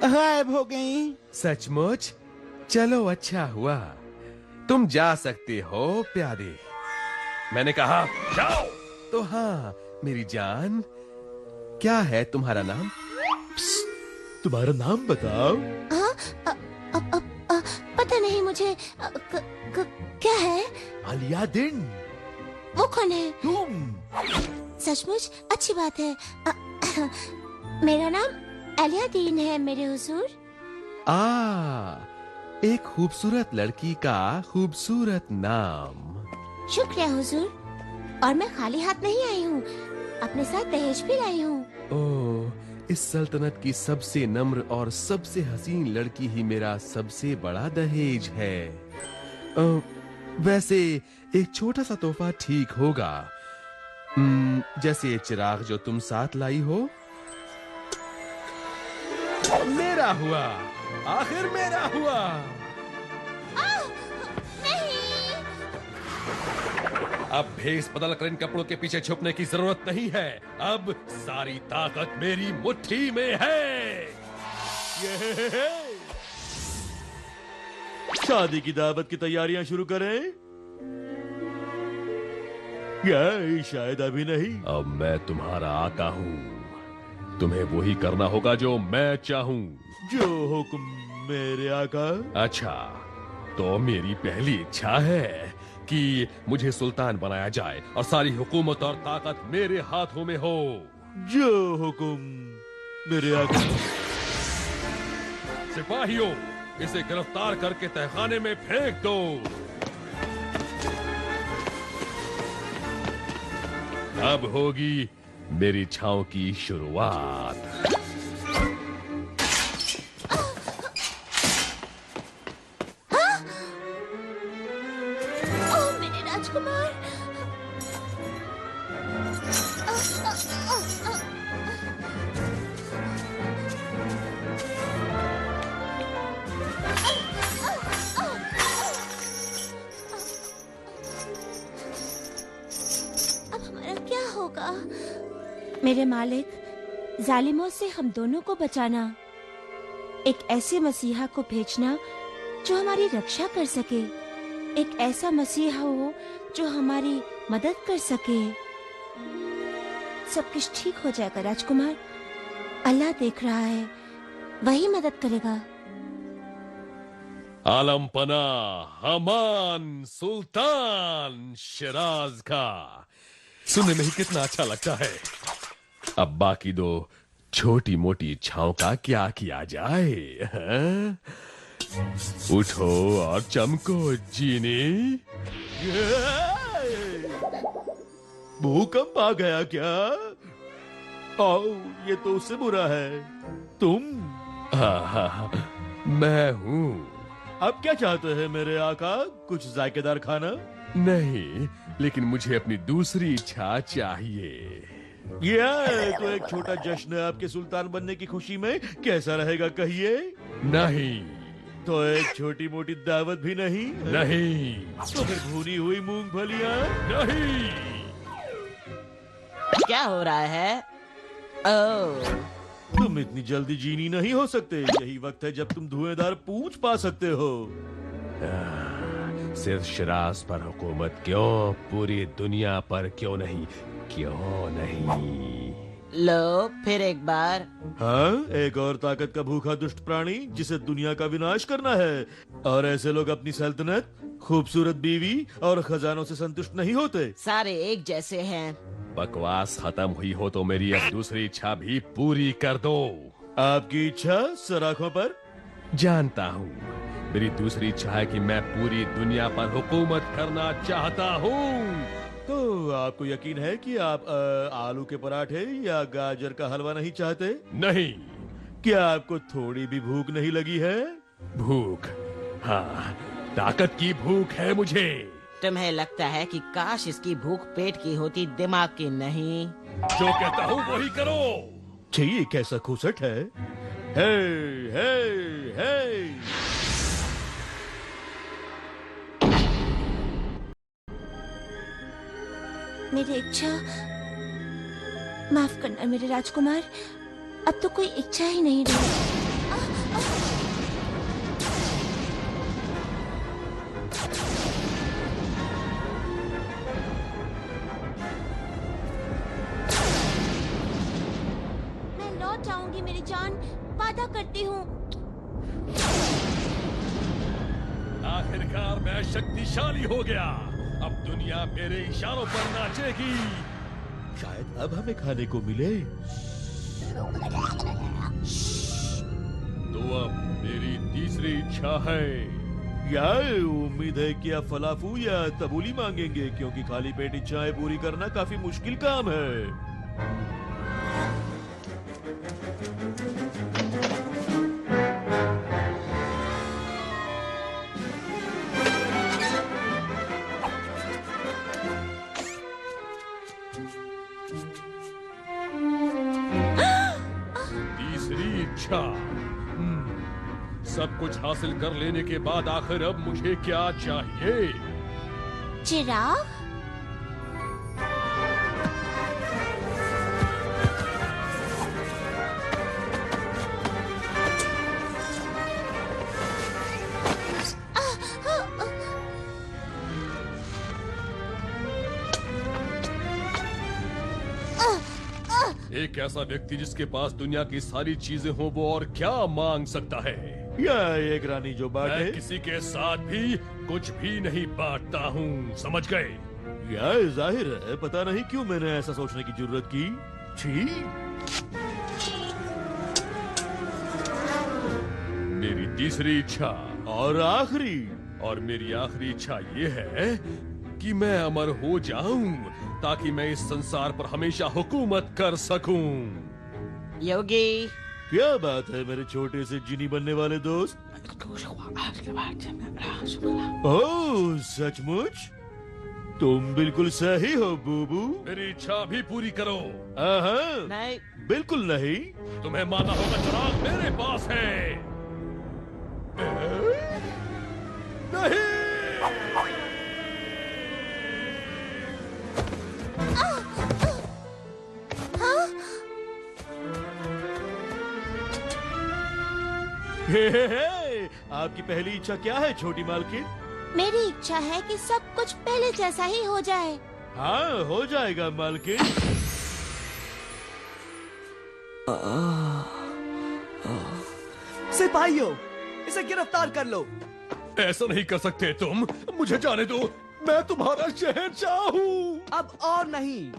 गायब हो गई। सचमुच? चलो अच्छा हुआ, तुम जा सकते हो प्यादे। मैंने कहा जाओ। तो हाँ मेरी जान, क्या है तुम्हारा नाम? तुम्हारा नाम बताओ। पता नहीं मुझे। क्या है? अलियादिन। वो कौन है? तुम। सचमुच? अच्छी बात है। मेरा नाम अलियादीन है मेरे हुजूर। एक खूबसूरत लड़की का खूबसूरत नाम। शुक्रिया हुजूर। और मैं खाली हाथ नहीं आई हूँ, अपने साथ दहेज भी लाई हूँ। ओह, इस सल्तनत की सबसे नम्र और सबसे हसीन लड़की ही मेरा सबसे बड़ा दहेज है। वैसे एक छोटा सा तोहफा ठीक होगा, जैसे ये चिराग जो तुम साथ लाई हो। मेरा हुआ, आखिर मेरा हुआ। अब भेस बदल कर इन कपड़ों के पीछे छुपने की जरूरत नहीं है। अब सारी ताकत मेरी मुट्ठी में है। शादी की दावत की तैयारियां शुरू करें? या शायद अभी नहीं। अब मैं तुम्हारा आका हूँ, तुम्हें वही करना होगा जो मैं चाहूँ। जो हुक्म मेरे आका। अच्छा, तो मेरी पहली इच्छा है कि मुझे सुल्तान बनाया जाए और सारी हुकूमत और ताकत मेरे हाथों में हो। जो हुक्म मेरे आका। सिपाहियों, इसे गिरफ्तार करके तहखाने में फेंक दो। अब होगी मेरी छांव की शुरुआत। मेरे मालिक, जालिमों से हम दोनों को बचाना, एक ऐसे मसीहा को भेजना जो हमारी रक्षा कर सके, एक ऐसा मसीहा हो जो हमारी मदद कर सके। सब कुछ ठीक हो जाएगा राजकुमार। अल्लाह देख रहा है, वही मदद करेगा। आलम पना हमान सुल्तान शिराज का। सुनने में ही कितना अच्छा लगता है। अब बाकी दो छोटी मोटी इच्छाओं का क्या किया जाए? हाँ? उठो और चमको जीनी। भूकंप आ गया क्या? आओ, ये तो उससे बुरा है। तुम? हाँ, मैं हूँ। अब क्या चाहते हैं मेरे आका? कुछ जायकेदार खाना? नहीं, लेकिन मुझे अपनी दूसरी इच्छा चाहिए। यह तो एक छोटा जश्न है आपके सुल्तान बनने की खुशी में। कैसा रहेगा कहिए? नहीं। तो एक छोटी मोटी दावत भी नहीं? नहीं। तो फिर भुनी हुई मूंगफलियां? नहीं। क्या हो रहा है? ओह, तुम इतनी जल्दी जीनी नहीं हो सकते। यही वक्त है जब तुम धुएंधार पूंछ पा सकते हो। सिर्फ शिराज पर हुकूमत क्यों, पूरी दुनिया पर क्यों नहीं? क्यों नहीं? लो फिर एक बार। हाँ, एक और ताकत का भूखा दुष्ट प्राणी जिसे दुनिया का विनाश करना है। और ऐसे लोग अपनी सल्तनत, खूबसूरत बीवी और खजानों से संतुष्ट नहीं होते। सारे एक जैसे हैं। बकवास खत्म हुई हो तो मेरी अब दूसरी इच्छा भी पूरी कर दो। आपकी इच्छा सराखों पर? जानता हूँ, मेरी दूसरी इच्छा है कि मैं पूरी दुनिया पर हुकूमत करना चाहता हूँ। तो आपको यकीन है कि आप आलू के पराठे या गाजर का हलवा नहीं चाहते? नहीं। क्या आपको थोड़ी भी भूख नहीं लगी है? भूख? हाँ, ताकत की भूख है मुझे। तुम्हें लगता है कि काश इसकी भूख पेट की होती, दिमाग की नहीं? जो कहता हूँ वही करो। चाहिए कैसा खुसट है? हे, हे, हे। मेरी इच्छा माफ करना मेरे राजकुमार, अब तो कोई इच्छा ही नहीं रही। मैं लौट आऊंगी मेरी जान, वादा करती हूँ। आखिरकार मैं शक्तिशाली हो गया। अब दुनिया मेरे इशारों पर नाचेगी। शायद अब हमें खाने को मिले। तो अब मेरी तीसरी इच्छा है। यार, उम्मीद है कि आप फलाफू या तबूली मांगेंगे, क्योंकि खाली पेट इच्छाएं पूरी करना काफी मुश्किल काम है। सब कुछ हासिल कर लेने के बाद आखिर अब मुझे क्या चाहिए? चिराग? एक ऐसा व्यक्ति जिसके पास दुनिया की सारी चीजें हो, वो और क्या मांग सकता है? या एक रानी जो बांटे? मैं किसी के साथ भी कुछ भी नहीं बांटता हूँ, समझ गए? यार जाहिर है, पता नहीं क्यों मैंने ऐसा सोचने की जरूरत की। छी। मेरी तीसरी इच्छा और आखिरी। और मेरी आखिरी इच्छा ये है कि मैं अमर हो जाऊं, ताकि मैं इस संसार पर हमेशा हुकूमत कर सकूं। योगी, क्या बात है मेरे छोटे से जिनी बनने वाले दोस्त? ओह, सचमुच? तुम बिल्कुल सही हो बूबू। मेरी इच्छा भी पूरी करो। नहीं, बिल्कुल नहीं। तुम्हें माना होगा चिराग मेरे पास है। नहीं। हे, आपकी पहली इच्छा क्या है छोटी मालकिन? मेरी इच्छा है कि सब कुछ पहले जैसा ही हो जाए। हाँ, हो जाएगा मालकिन। सिपाहियों, इसे गिरफ्तार कर लो। ऐसा नहीं कर सकते तुम, मुझे जाने दो। मैं तुम्हारा शहंशाह हूँ। अब और नहीं।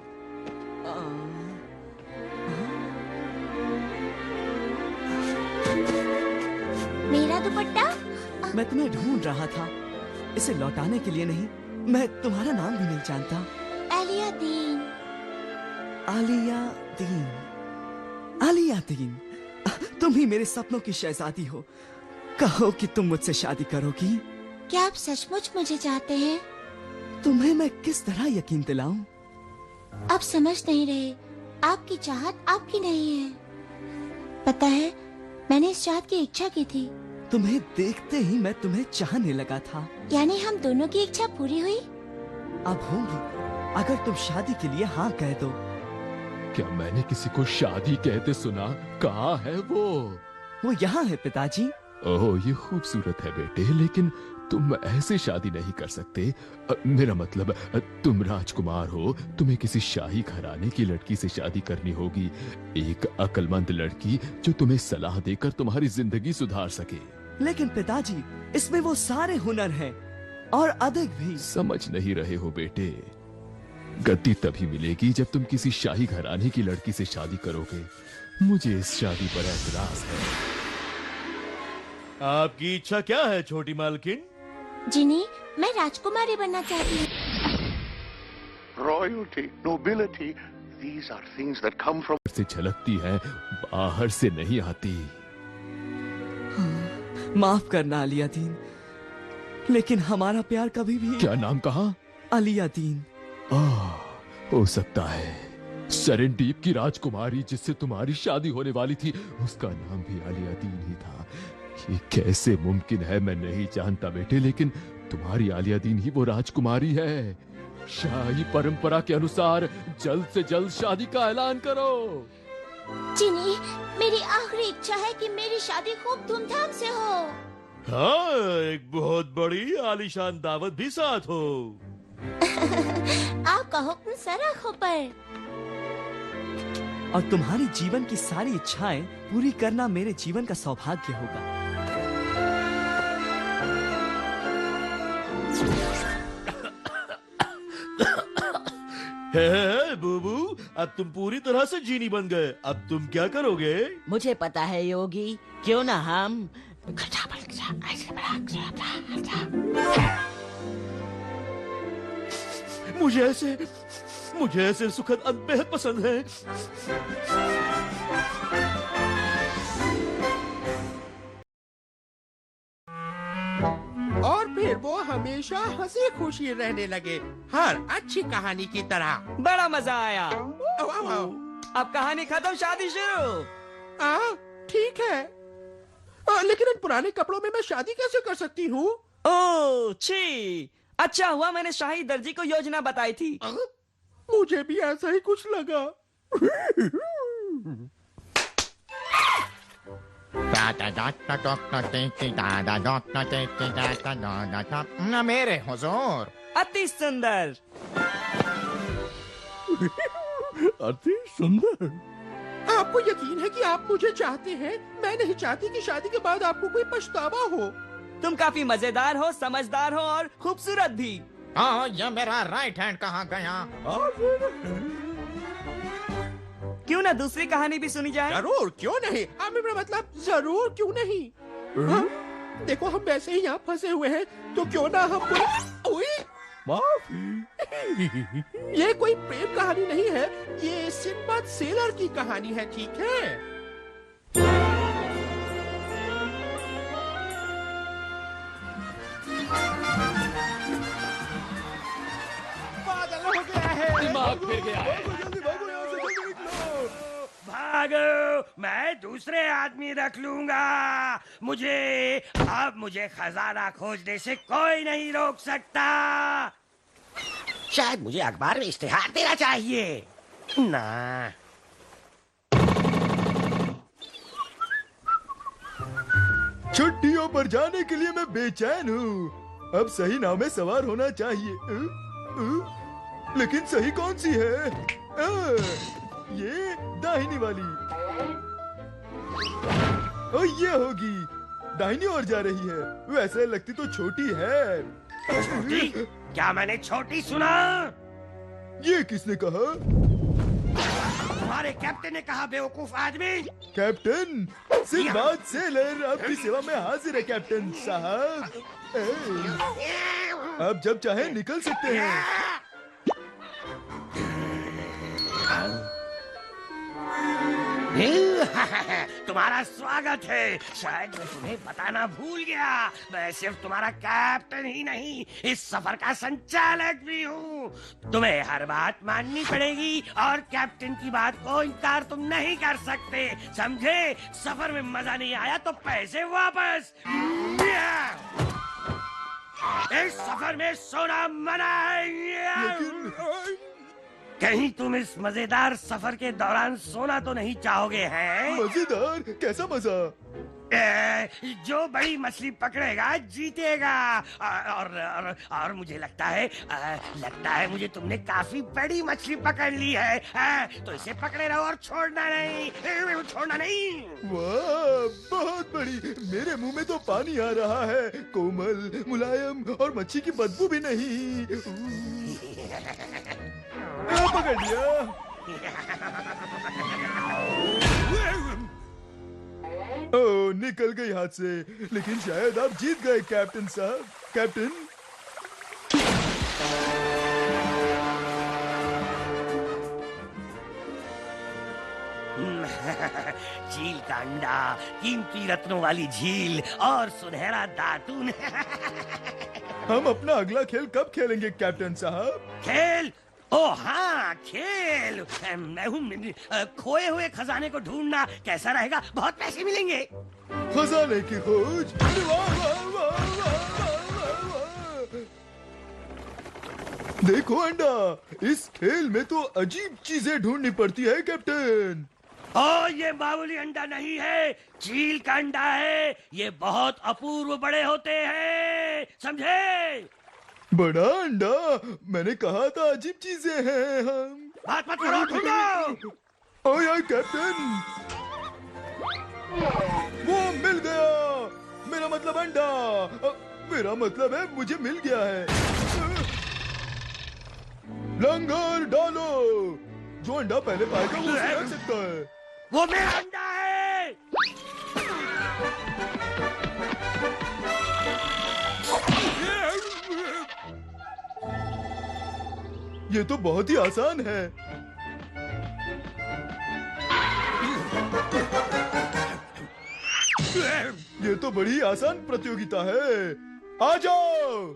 मेरा दुपट्टा? मैं तुम्हें ढूंढ रहा था, इसे लौटाने के लिए नहीं। मैं तुम्हारा नाम भी नहीं जानता। आलिया दीन। आलिया दीन। आलिया दीन, तुम ही मेरे सपनों की शहजादी हो। कहो कि तुम मुझसे शादी करोगी। क्या आप सचमुच मुझे चाहते हैं? तुम्हें मैं किस तरह यकीन दिलाऊं? आप समझ नहीं रहे। आपकी चाहत आपकी नहीं है। पता है, मैंने इस चाहत की इच्छा की थी। तुम्हें देखते ही मैं तुम्हें चाहने लगा था। यानी हम दोनों की इच्छा पूरी हुई? अब होंगी, अगर तुम शादी के लिए हाँ कह दो। क्या मैंने किसी को शादी कहते सुना? कहाँ है वो? वो यहाँ है पिताजी। ओह, ये खूबसूरत है बेटे, लेकिन तुम ऐसे शादी नहीं कर सकते। मेरा मतलब, तुम राजकुमार हो, तुम्हें किसी शाही घराने की लड़की से शादी करनी होगी। एक अक्लमंद लड़की जो तुम्हें सलाह देकर तुम्हारी जिंदगी सुधार सके। लेकिन पिताजी, इसमें वो सारे हुनर हैं और अधिक भी। समझ नहीं रहे हो बेटे। गद्दी तभी मिलेगी जब तुम किसी शाही घराने की लड़की से शादी करोगे। मुझे इस शादी पर एतराज है। आपकी इच्छा क्या है छोटी मालकिन? जिनी, मैं राजकुमारी बनना चाहती हूँ। Royalty, nobility, these are things that come from से झलकती है, बाहर से नहीं आती। माफ करना अलियादीन, लेकिन हमारा प्यार कभी भी। क्या नाम कहा? अलियादीन। हो सकता है सेरेंडीप की राजकुमारी जिससे तुम्हारी शादी होने वाली थी, उसका नाम भी अलियादीन ही था। ये कैसे मुमकिन है मैं नहीं जानता बेटे, लेकिन तुम्हारी अलियादीन ही वो राजकुमारी है। शाही परंपरा के अनुसार जल्द से जल्द शादी का ऐलान करो। जिनी, मेरी आखिरी इच्छा है कि मेरी शादी खूब धूमधाम से हो। हाँ, एक बहुत बड़ी आलीशान दावत भी साथ हो। आपका हुक्म सर आंखों पर। और तुम्हारी जीवन की सारी इच्छाएं पूरी करना मेरे जीवन का सौभाग्य होगा। हे बूबू, अब तुम पूरी तरह से जीनी बन गए। अब तुम क्या करोगे? मुझे पता है योगी, क्यों ना हम मुझे ऐसे सुखद अंत बेहद पसंद है। और फिर वो हमेशा हंसी खुशी रहने लगे, हर अच्छी कहानी की तरह। बड़ा मजा आया। वाह। अब कहानी खत्म, शादी शुरू। ठीक है, लेकिन इन पुराने कपड़ों में मैं शादी कैसे कर सकती हूँ? ओह छी, अच्छा हुआ मैंने शाही दर्जी को योजना बताई थी। मुझे भी ऐसा ही कुछ लगा। मेरे हुजूर। अति सुंदर। अति सुंदर। आपको यकीन है कि आप मुझे चाहते हैं? मैं नहीं चाहती कि शादी के बाद आपको कोई पछतावा हो। तुम काफी मजेदार हो, समझदार हो और खूबसूरत भी। ये मेरा राइट हैंड कहाँ गया? क्यों ना दूसरी कहानी भी सुनी जाए? जरूर, क्यों नहीं। मेरा मतलब जरूर क्यों नहीं। हाँ? देखो, हम वैसे ही यहाँ फंसे हुए हैं, तो क्यों ना हम माफी। ये कोई प्रेम कहानी नहीं है, ये सिंबद सेलर की कहानी है, ठीक है? बादल हो गया है, दिमाग फिर गया है। भागो, मैं दूसरे आदमी रख लूंगा। मुझे खजाना खोजने से कोई नहीं रोक सकता। शायद मुझे अखबार में इश्तिहार देना चाहिए ना। छुट्टियों पर जाने के लिए मैं बेचैन हूँ। अब सही नाव में सवार होना चाहिए। लेकिन सही कौन सी है? ये दाहिनी वाली। ये होगी। दाहिनी ओर जा रही है। वैसे लगती तो छोटी है। छोटी? क्या मैंने छोटी सुना? ये किसने कहा? तुम्हारे कैप्टन ने कहा, बेवकूफ आदमी। कैप्टन सिंबाद सेलर आपकी सेवा में हाजिर है कैप्टन साहब। अब जब चाहे निकल सकते हैं। तुम्हारा स्वागत है। शायद मैं तुम्हें बताना भूल गया, मैं सिर्फ तुम्हारा कैप्टन ही नहीं, इस सफर का संचालक भी हूँ। तुम्हें हर बात माननी पड़ेगी और कैप्टन की बात को इनकार तुम नहीं कर सकते, समझे? सफर में मजा नहीं आया तो पैसे वापस। इस सफर में सोना मना है। कहीं तुम इस मजेदार सफर के दौरान सोना तो नहीं चाहोगे हैं? मजेदार? कैसा मजा? जो बड़ी मछली पकड़ेगा जीतेगा। और मुझे लगता है मुझे तुमने काफी बड़ी मछली पकड़ ली है। तो इसे पकड़े रहो और छोड़ना नहीं। वाह, बहुत बड़ी। मेरे मुंह में तो पानी आ रहा है। कोमल, मुलायम और मच्छी की बदबू भी नहीं। पकड़ लिया। ओह, निकल गई हाथ से। लेकिन शायद आप जीत गए कैप्टन साहब। कैप्टन, झील का अंडा, कीमती रत्नों वाली झील और सुनहरा दातून। हम अपना अगला खेल कब खेलेंगे कैप्टन साहब? खेल? ओ हाँ, खेल। मैं हूँ खोए हुए खजाने को ढूंढना। कैसा रहेगा? बहुत पैसे मिलेंगे। खजाने की खोज? वाह, वाह, वाह, वाह, वाह, वाह। देखो अंडा, इस खेल में तो अजीब चीजें ढूंढनी पड़ती है कैप्टन। ओ, ये मामूली अंडा नहीं है, चील का अंडा है। ये बहुत अपूर्व बड़े होते हैं, समझे? बड़ा अंडा? मैंने कहा था अजीब चीजें हैं। हम बात मत करो, ढूंढो। ओ यार कैप्टन, वो मिल गया। मेरा मतलब अंडा। मेरा मतलब है मुझे मिल गया है। लंगर डालो। जो अंडा पहले पाएगा वो उसे रख सकता है। वो मेरा अंडा है। ये तो बहुत ही आसान है। ये तो बड़ी आसान प्रतियोगिता है। आ जाओ।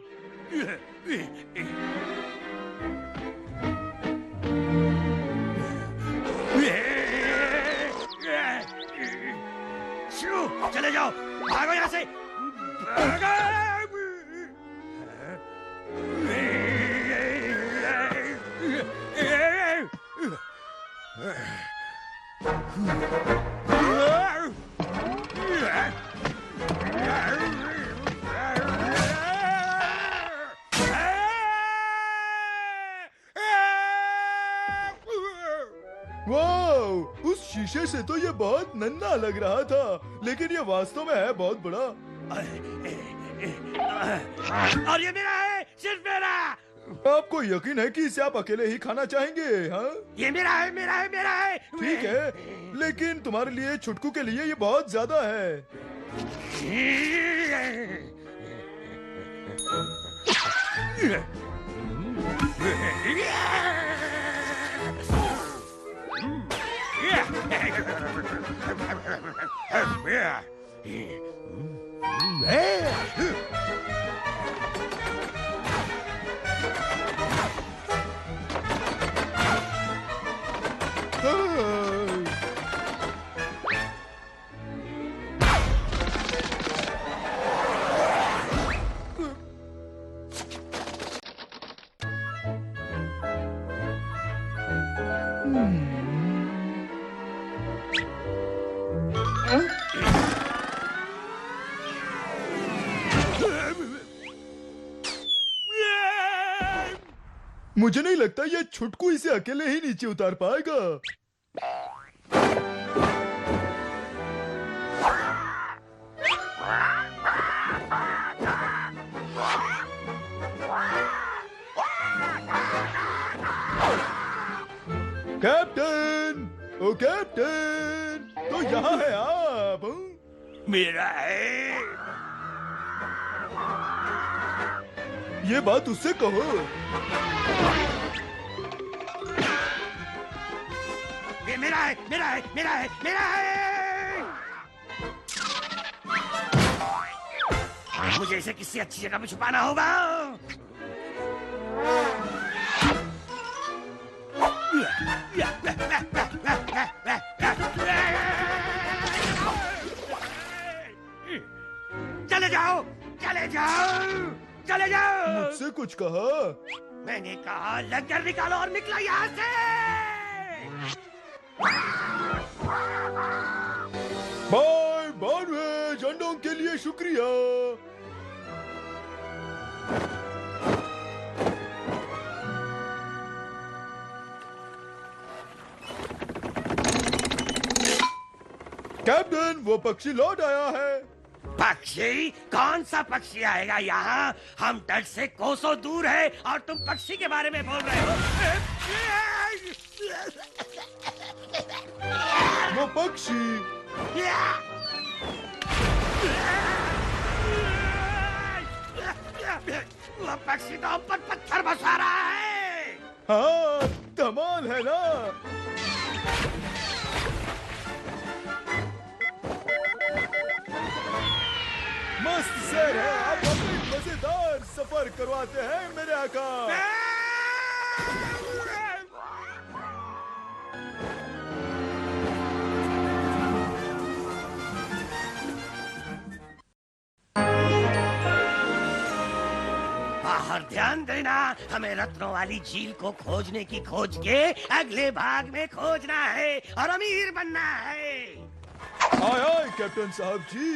चले जाओ, भागो यहाँ से, भागो। वाह, उस शीशे से तो ये बहुत नन्हा लग रहा था, लेकिन ये वास्तव में है बहुत बड़ा। और ये मेरा है, सिर्फ मेरा। आपको यकीन है कि इसे आप अकेले ही खाना चाहेंगे? हाँ, ये मेरा है, मेरा है, मेरा है। ठीक है, लेकिन तुम्हारे लिए छुटकू के लिए ये बहुत ज्यादा है। मुझे नहीं लगता ये छुटकू इसे अकेले ही नीचे उतार पाएगा। कैप्टन, ओ कैप्टन, तो यहाँ है आप। मेरा है। ये बात उससे कहो। मेरा है, मेरा है, मेरा है, मेरा है। मुझे इसे किसी अच्छी जगह पे छुपाना होगा। चले जाओ, चले जाओ, चले जाओ। मुझसे कुछ कहा? मैंने कहा लंगर निकालो और निकलो यहाँ से। बाय बाय, झंडों के लिए शुक्रिया। कैप्टन, वो पक्षी लौट आया है। पक्षी? कौन सा पक्षी आएगा यहाँ? हम तट से कोसों दूर है और तुम पक्षी के बारे में बोल रहे हो। वो पक्षी वो पक्षी तो हम पर पत्थर बरसा रहा है। हाँ, कमाल है ना। मस्त सैर है। अब हम एक मजेदार सफर करवाते हैं मेरे आका। बाहर ध्यान देना, हमें रत्नों वाली झील को खोजने की खोज के अगले भाग में खोजना है और अमीर बनना है। आय आय कैप्टन साहब जी।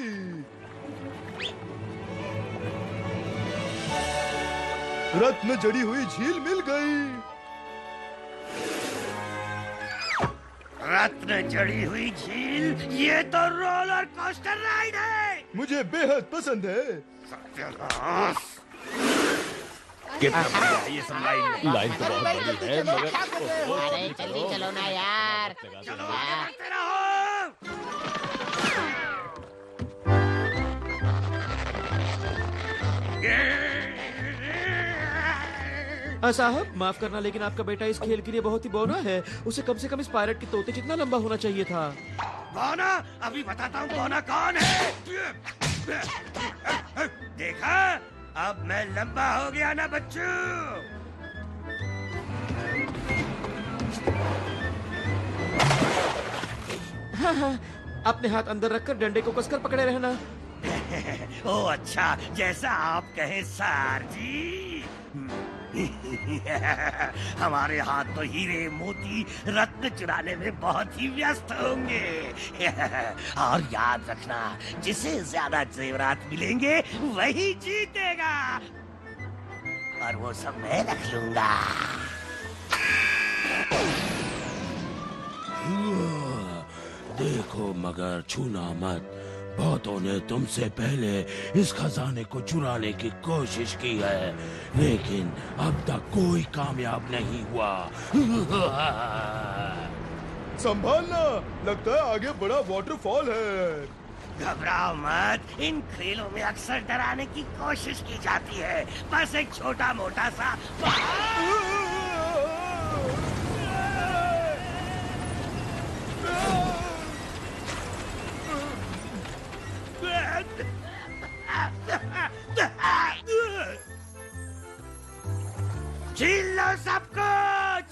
रत्न जड़ी हुई झील मिल गई। रत्न जड़ी हुई झील? ये तो रोलर कोस्टर राइड है। मुझे बेहद पसंद है। कितना बढ़िया है ये सब लाइन। लाइन तो बहुत बड़ी है मगर अरे जल्दी चलो ना यार। चलो आगे बढ़ते रहो। साहब माफ करना, लेकिन आपका बेटा इस खेल के लिए बहुत ही बौना है। उसे कम से कम इस पायलट के तोते जितना लंबा होना चाहिए था। बौना? अभी बताता हूँ बौना कौन है। देखा, अब मैं लंबा हो गया ना बच्चू। हाँ हाँ, अपने हाथ अंदर रखकर डंडे को कसकर पकड़े रहना। ओ अच्छा, जैसा आप कहें सर जी। हमारे हाथ तो हीरे मोती रत्न चुराने में बहुत ही व्यस्त होंगे। और याद रखना, जिसे ज्यादा जेवरात मिलेंगे वही जीतेगा। और वो सब मैं रख लूंगा। देखो मगर छूना मत। बहुतों ने तुमसे पहले इस खजाने को चुराने की कोशिश की है, लेकिन अब तक कोई कामयाब नहीं हुआ। संभालना, लगता है आगे बड़ा वाटरफॉल है। घबराओ मत, इन खेलों में अक्सर डराने की कोशिश की जाती है। बस एक छोटा मोटा सा छीन लो सब कुछ।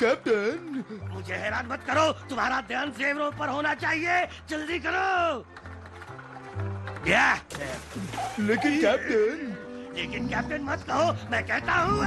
कैप्टन, मुझे हैरान मत करो, तुम्हारा ध्यान जेवरों पर होना चाहिए। जल्दी करो। लेकिन कैप्टन। लेकिन कैप्टन मत कहो, मैं कहता हूँ।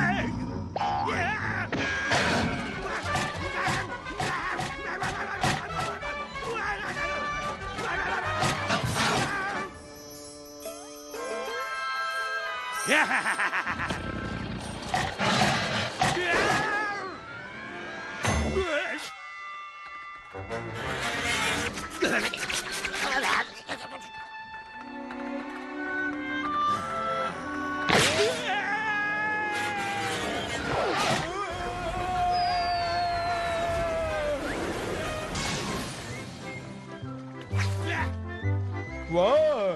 वाह,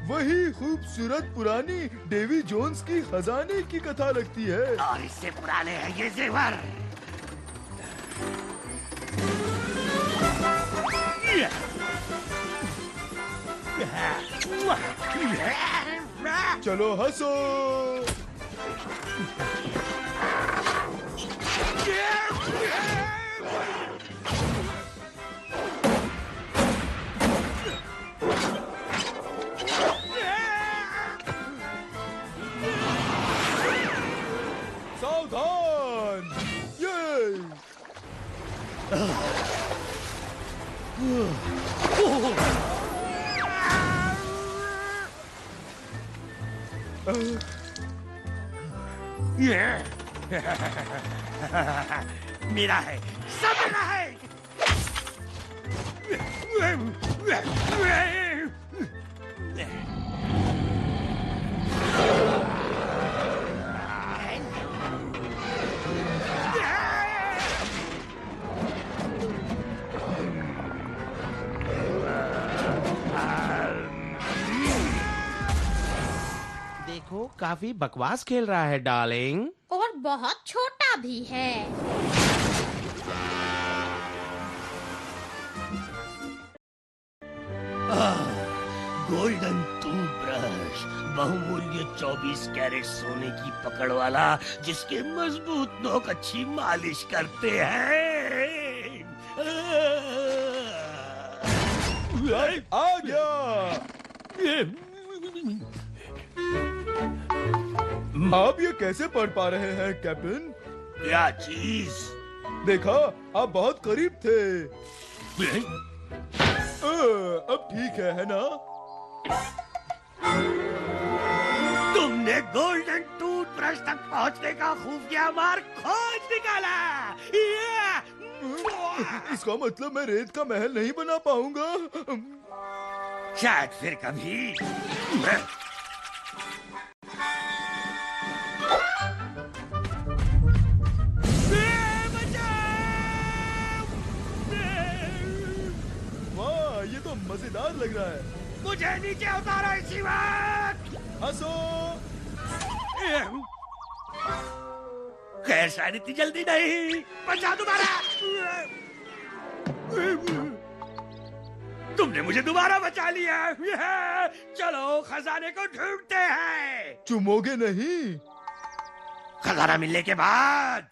वही खूबसूरत पुरानी डेवी जोन्स की खजाने की कथा लगती है। और इससे पुराने हैं ये जेवर। चलो हंसो। सावधान। ये मेरा है, सब मेरा है। देखो काफी बकवास खेल रहा है डार्लिंग। और बहुत छोटा भी है। गोल्डन टूथब्रश, बहुमूल्य 24 कैरेट सोने की पकड़ वाला, जिसके मजबूत नोक अच्छी मालिश करते हैं। आ गया। आप ये कैसे पढ़ पा रहे हैं कैप्टन? क्या चीज? देखा, आप बहुत करीब थे। अब ठीक है ना? तुमने गोल्डन टूथब्रश तक पहुंचने का खुफिया मार्ग खोज निकाला। इसका मतलब मैं रेत का महल नहीं बना पाऊंगा। शायद फिर कभी। वाह, ये तो मजेदार लग रहा है। मुझे नीचे उतारो इसी वक्त। हंसो। खैर शायद इतनी जल्दी नहीं। बचा दोबारा। तुमने मुझे दोबारा बचा लिया। चलो खजाने को ढूंढते हैं। चुमोगे नहीं? खजाना मिलने के बाद।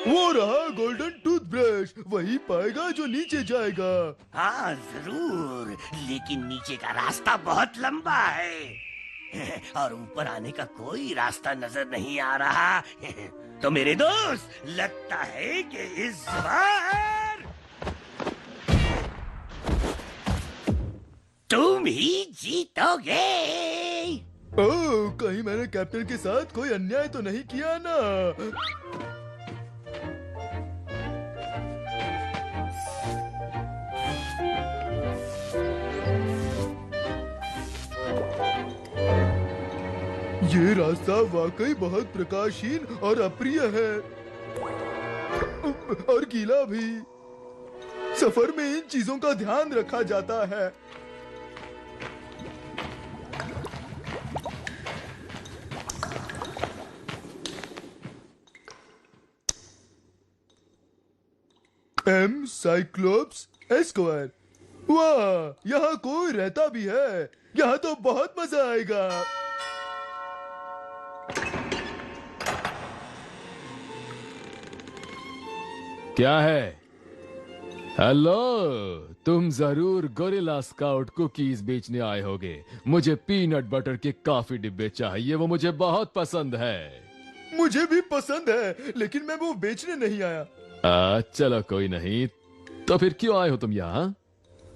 वो रहा गोल्डन टूथब्रश, वही पाएगा जो नीचे जाएगा। हाँ जरूर, लेकिन नीचे का रास्ता बहुत लंबा है और ऊपर आने का कोई रास्ता नजर नहीं आ रहा। तो मेरे दोस्त, लगता है कि इस बार तुम ही जीतोगे। ओह, कहीं मैंने कैप्टन के साथ कोई अन्याय तो नहीं किया ना? ये रास्ता वाकई बहुत प्रकाशहीन और अप्रिय है और गीला भी। सफर में इन चीजों का ध्यान रखा जाता है। M cyclops esquire. वाह, यहाँ कोई रहता भी है। यहाँ तो बहुत मजा आएगा। क्या है? हेलो, तुम जरूर गोरिल्ला स्काउट कुकीज बेचने आए होगे। मुझे पीनट बटर के काफी डिब्बे चाहिए, वो मुझे बहुत पसंद है। मुझे भी पसंद है, लेकिन मैं वो बेचने नहीं आया। चलो कोई नहीं, तो फिर क्यों आए हो तुम यहाँ?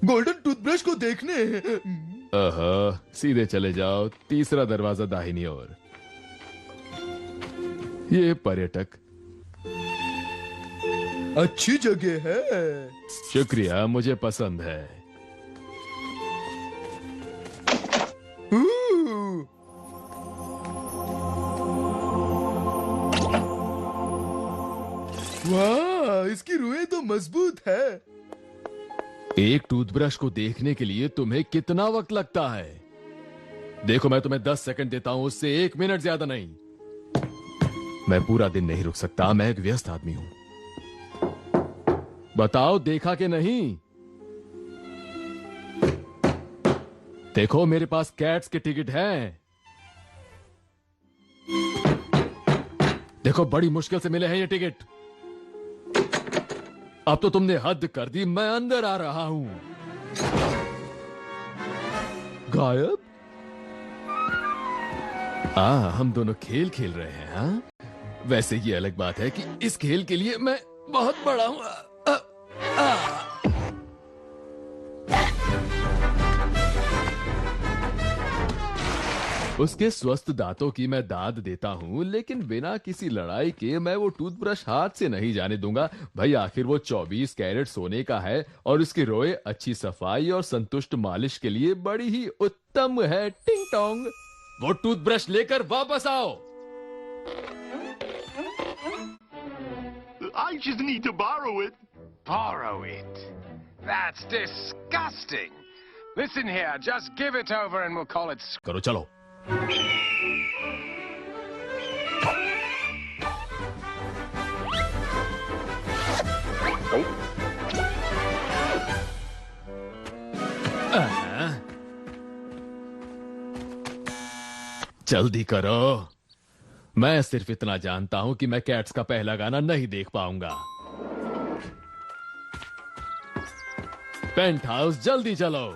गोल्डन टूथब्रश को देखने। सीधे चले जाओ, तीसरा दरवाजा दाहिनी ओर। ये पर्यटक अच्छी जगह है। शुक्रिया, मुझे पसंद है। वाह, इसकी रुएं तो मजबूत है। एक टूथब्रश को देखने के लिए तुम्हें कितना वक्त लगता है? देखो, मैं तुम्हें 10 सेकंड देता हूं, उससे 1 मिनट ज्यादा नहीं। मैं पूरा दिन नहीं रुक सकता, मैं एक व्यस्त आदमी हूं। बताओ, देखा कि नहीं? देखो, मेरे पास कैट्स के टिकट हैं। देखो, बड़ी मुश्किल से मिले हैं ये टिकट। अब तो तुमने हद कर दी, मैं अंदर आ रहा हूं। गायब? हम दोनों खेल खेल रहे हैं। हाँ, वैसे ये अलग बात है कि इस खेल के लिए मैं बहुत बड़ा हूं। उसके स्वस्थ दांतों की मैं दाद देता हूं, लेकिन बिना किसी लड़ाई के मैं वो टूथब्रश हाथ से नहीं जाने दूंगा। भाई, आखिर वो 24 कैरेट सोने का है और उसकी रोए अच्छी सफाई और संतुष्ट मालिश के लिए बड़ी ही उत्तम है। टिंग टोंग, वो टूथब्रश लेकर वापस आओ। I just need to borrow it. Borrow it? That's disgusting. Listen here, just give it over and we'll call it. करो, चलो। जल्दी करो। मैं सिर्फ इतना जानता हूं कि मैं कैट्स का पहला गाना नहीं देख पाऊंगा। पेंट हाउस, जल्दी चलो।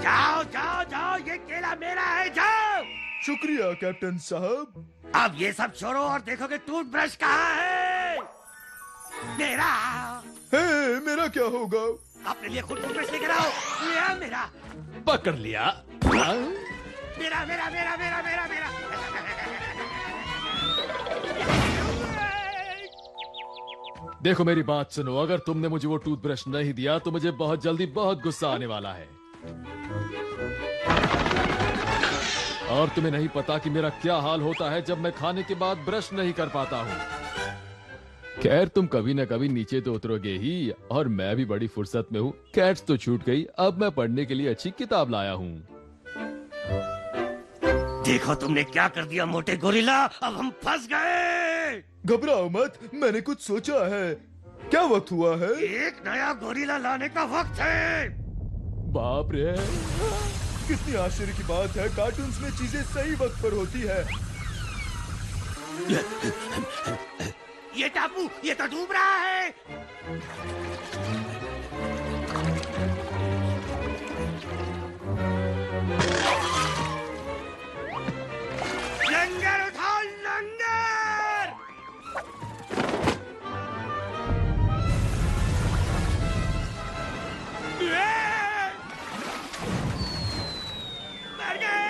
जाओ जाओ जाओ, ये केला मेरा है, जाओ। शुक्रिया कैप्टन साहब। अब ये सब छोड़ो और देखो कि टूथब्रश कहाँ है। मेरा। मेरा क्या होगा? अपने लिए खुद टूथब्रश लेकर आओ। ये मेरा। पकड़ लिया। मेरा मेरा मेरा मेरा मेरा मेरा। देखो, मेरी बात सुनो, अगर तुमने मुझे वो टूथब्रश नहीं दिया तो मुझे बहुत जल्दी बहुत गुस्सा आने वाला है। और तुम्हें नहीं पता कि मेरा क्या हाल होता है जब मैं खाने के बाद ब्रश नहीं कर पाता हूं। खैर, तुम कभी ना कभी नीचे तो उतरोगे ही, और मैं भी बड़ी फुर्सत में हूँ। कैट्स तो छूट गई, अब मैं पढ़ने के लिए अच्छी किताब लाया हूँ। देखो तुमने क्या कर दिया मोटे गोरिल्ला, अब हम फंस गए। घबराओ मत, मैंने कुछ सोचा है। क्या वक्त हुआ है? एक नया गोरिल्ला लाने का वक्त है। बाप रे, कितनी आश्चर्य की बात है, कार्टून्स में चीजें सही वक्त पर होती है। ये टापू, ये तो डूब रहा है। लंगर उठाओ, लंगर। मर गए।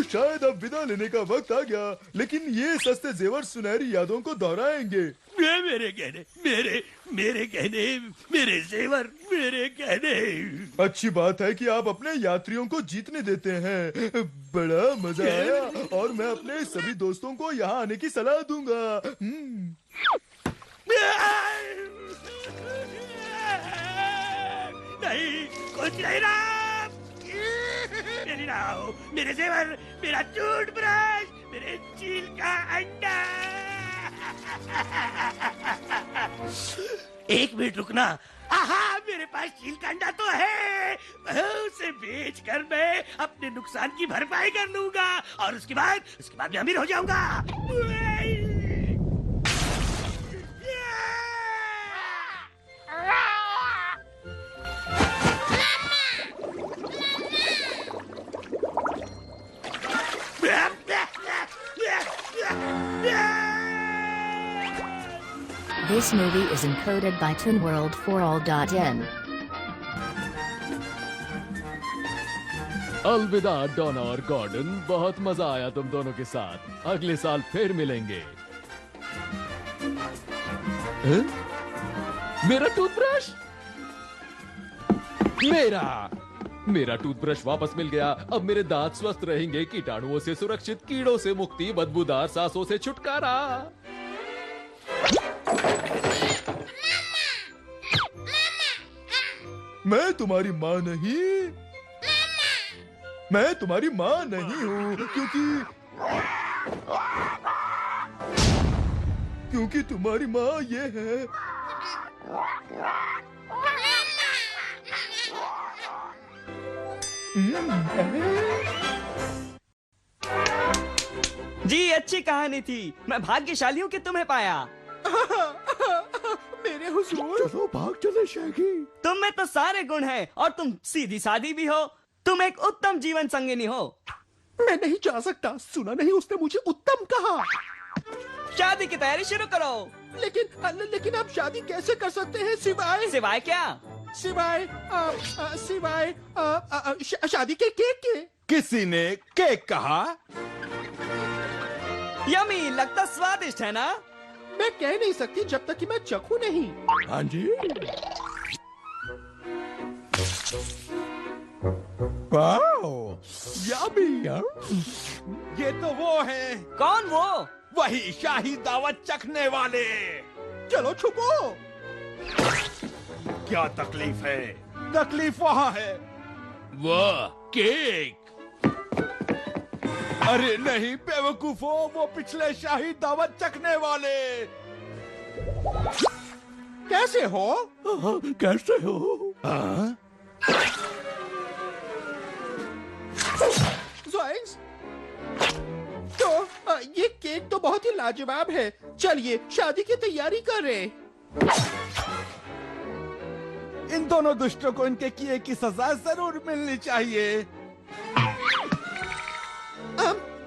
शायद अब विदा लेने का वक्त आ गया, लेकिन ये सस्ते जेवर सुनहरी यादों को दोहराएंगे। मेरे गहने, मेरे गहने, मेरे जेवर, मेरे गहने। अच्छी बात है कि आप अपने यात्रियों को जीतने देते हैं। बड़ा मजा आया, और मैं अपने सभी दोस्तों को यहाँ आने की सलाह दूंगा। नहीं, कुछ नहीं रहा। मेरी नाव, मेरे जेवर, मेरा टूथब्रश, मेरे चील का अंडा। एक मिनट रुकना। आहा, मेरे पास चील का अंडा तो है। उसे बेचकर मैं अपने नुकसान की भरपाई कर लूंगा, और उसके बाद मैं अमीर हो जाऊंगा। This movie is encoded by ToonWorld4All.in. अलविदा डॉना और गॉर्डन, बहुत मजा आया तुम दोनों के साथ। अगले साल फिर मिलेंगे। मेरा टूथब्रश, मेरा टूथब्रश वापस मिल गया। अब मेरे दांत स्वस्थ रहेंगे, कीटाणुओं से सुरक्षित, कीड़ों से मुक्ति, बदबूदार सांसों से छुटकारा। मैं तुम्हारी माँ नहीं, मैं तुम्हारी माँ नहीं हूँ, क्योंकि तुम्हारी माँ ये है। जी अच्छी कहानी थी। मैं भाग्यशाली हूँ कि तुम्हें पाया। मेरे हुजूर। चलो भाग चले शैगी। तुम में तो सारे गुण हैं और तुम सीधी सादी भी हो। तुम एक उत्तम जीवन संगिनी हो। मैं नहीं जा सकता। सुना नहीं उसने मुझे उत्तम कहा। शादी की तैयारी शुरू करो। लेकिन आप शादी कैसे कर सकते हैं सिवाय क्या? सिवाय शादी के केक के। किसी ने केक कहा? यमी, लगता स्वादिष्ट है ना? मैं कह नहीं सकती जब तक कि मैं चखूं नहीं। हाँ जी। Wow, yummy. ये तो वो है। कौन वो? वही शाही दावत चखने वाले। चलो छुपो। क्या तकलीफ है? तकलीफ वहाँ है। वाह, केक। अरे नहीं बेवकूफो, वो पिछले शाही दावत चखने वाले। कैसे हो? कैसे हो? ज़ोइंग्स, तो ये केक तो बहुत ही लाजवाब है। चलिए शादी की तैयारी करें। इन दोनों दुष्टों को इनके किए की सजा जरूर मिलनी चाहिए।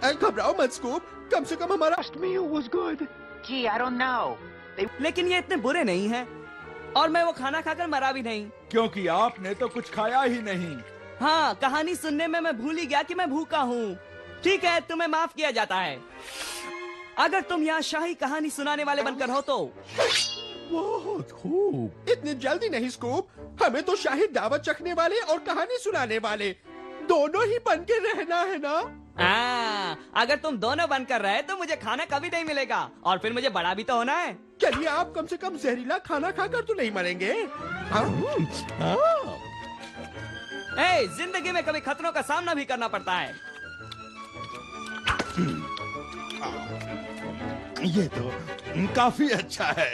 घबराओ मत स्कूप, कम से कम हमारा was good. Gee, I don't know. लेकिन ये इतने बुरे नहीं हैं और मैं वो खाना खाकर मरा भी नहीं। क्योंकि आपने तो कुछ खाया ही नहीं। हाँ, कहानी सुनने में मैं भूल ही गया कि मैं भूखा हूँ। ठीक है, तुम्हें माफ किया जाता है। अगर तुम यहाँ शाही कहानी सुनाने वाले बनकर हो तो। बहुत खूब। इतनी जल्दी नहीं स्कूप, हमें तो शाही दावत चखने वाले और कहानी सुनाने वाले दोनों ही बन के रहना है ना? अगर तुम दोनों बनकर रहे तो मुझे खाना कभी नहीं मिलेगा और फिर मुझे बड़ा भी तो होना है। चलिए, आप कम से कम जहरीला खाना खाकर तो नहीं मरेंगे। जिंदगी में कभी खतरों का सामना भी करना पड़ता है। ये तो काफी अच्छा है।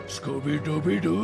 स्कूबी डूबी डू।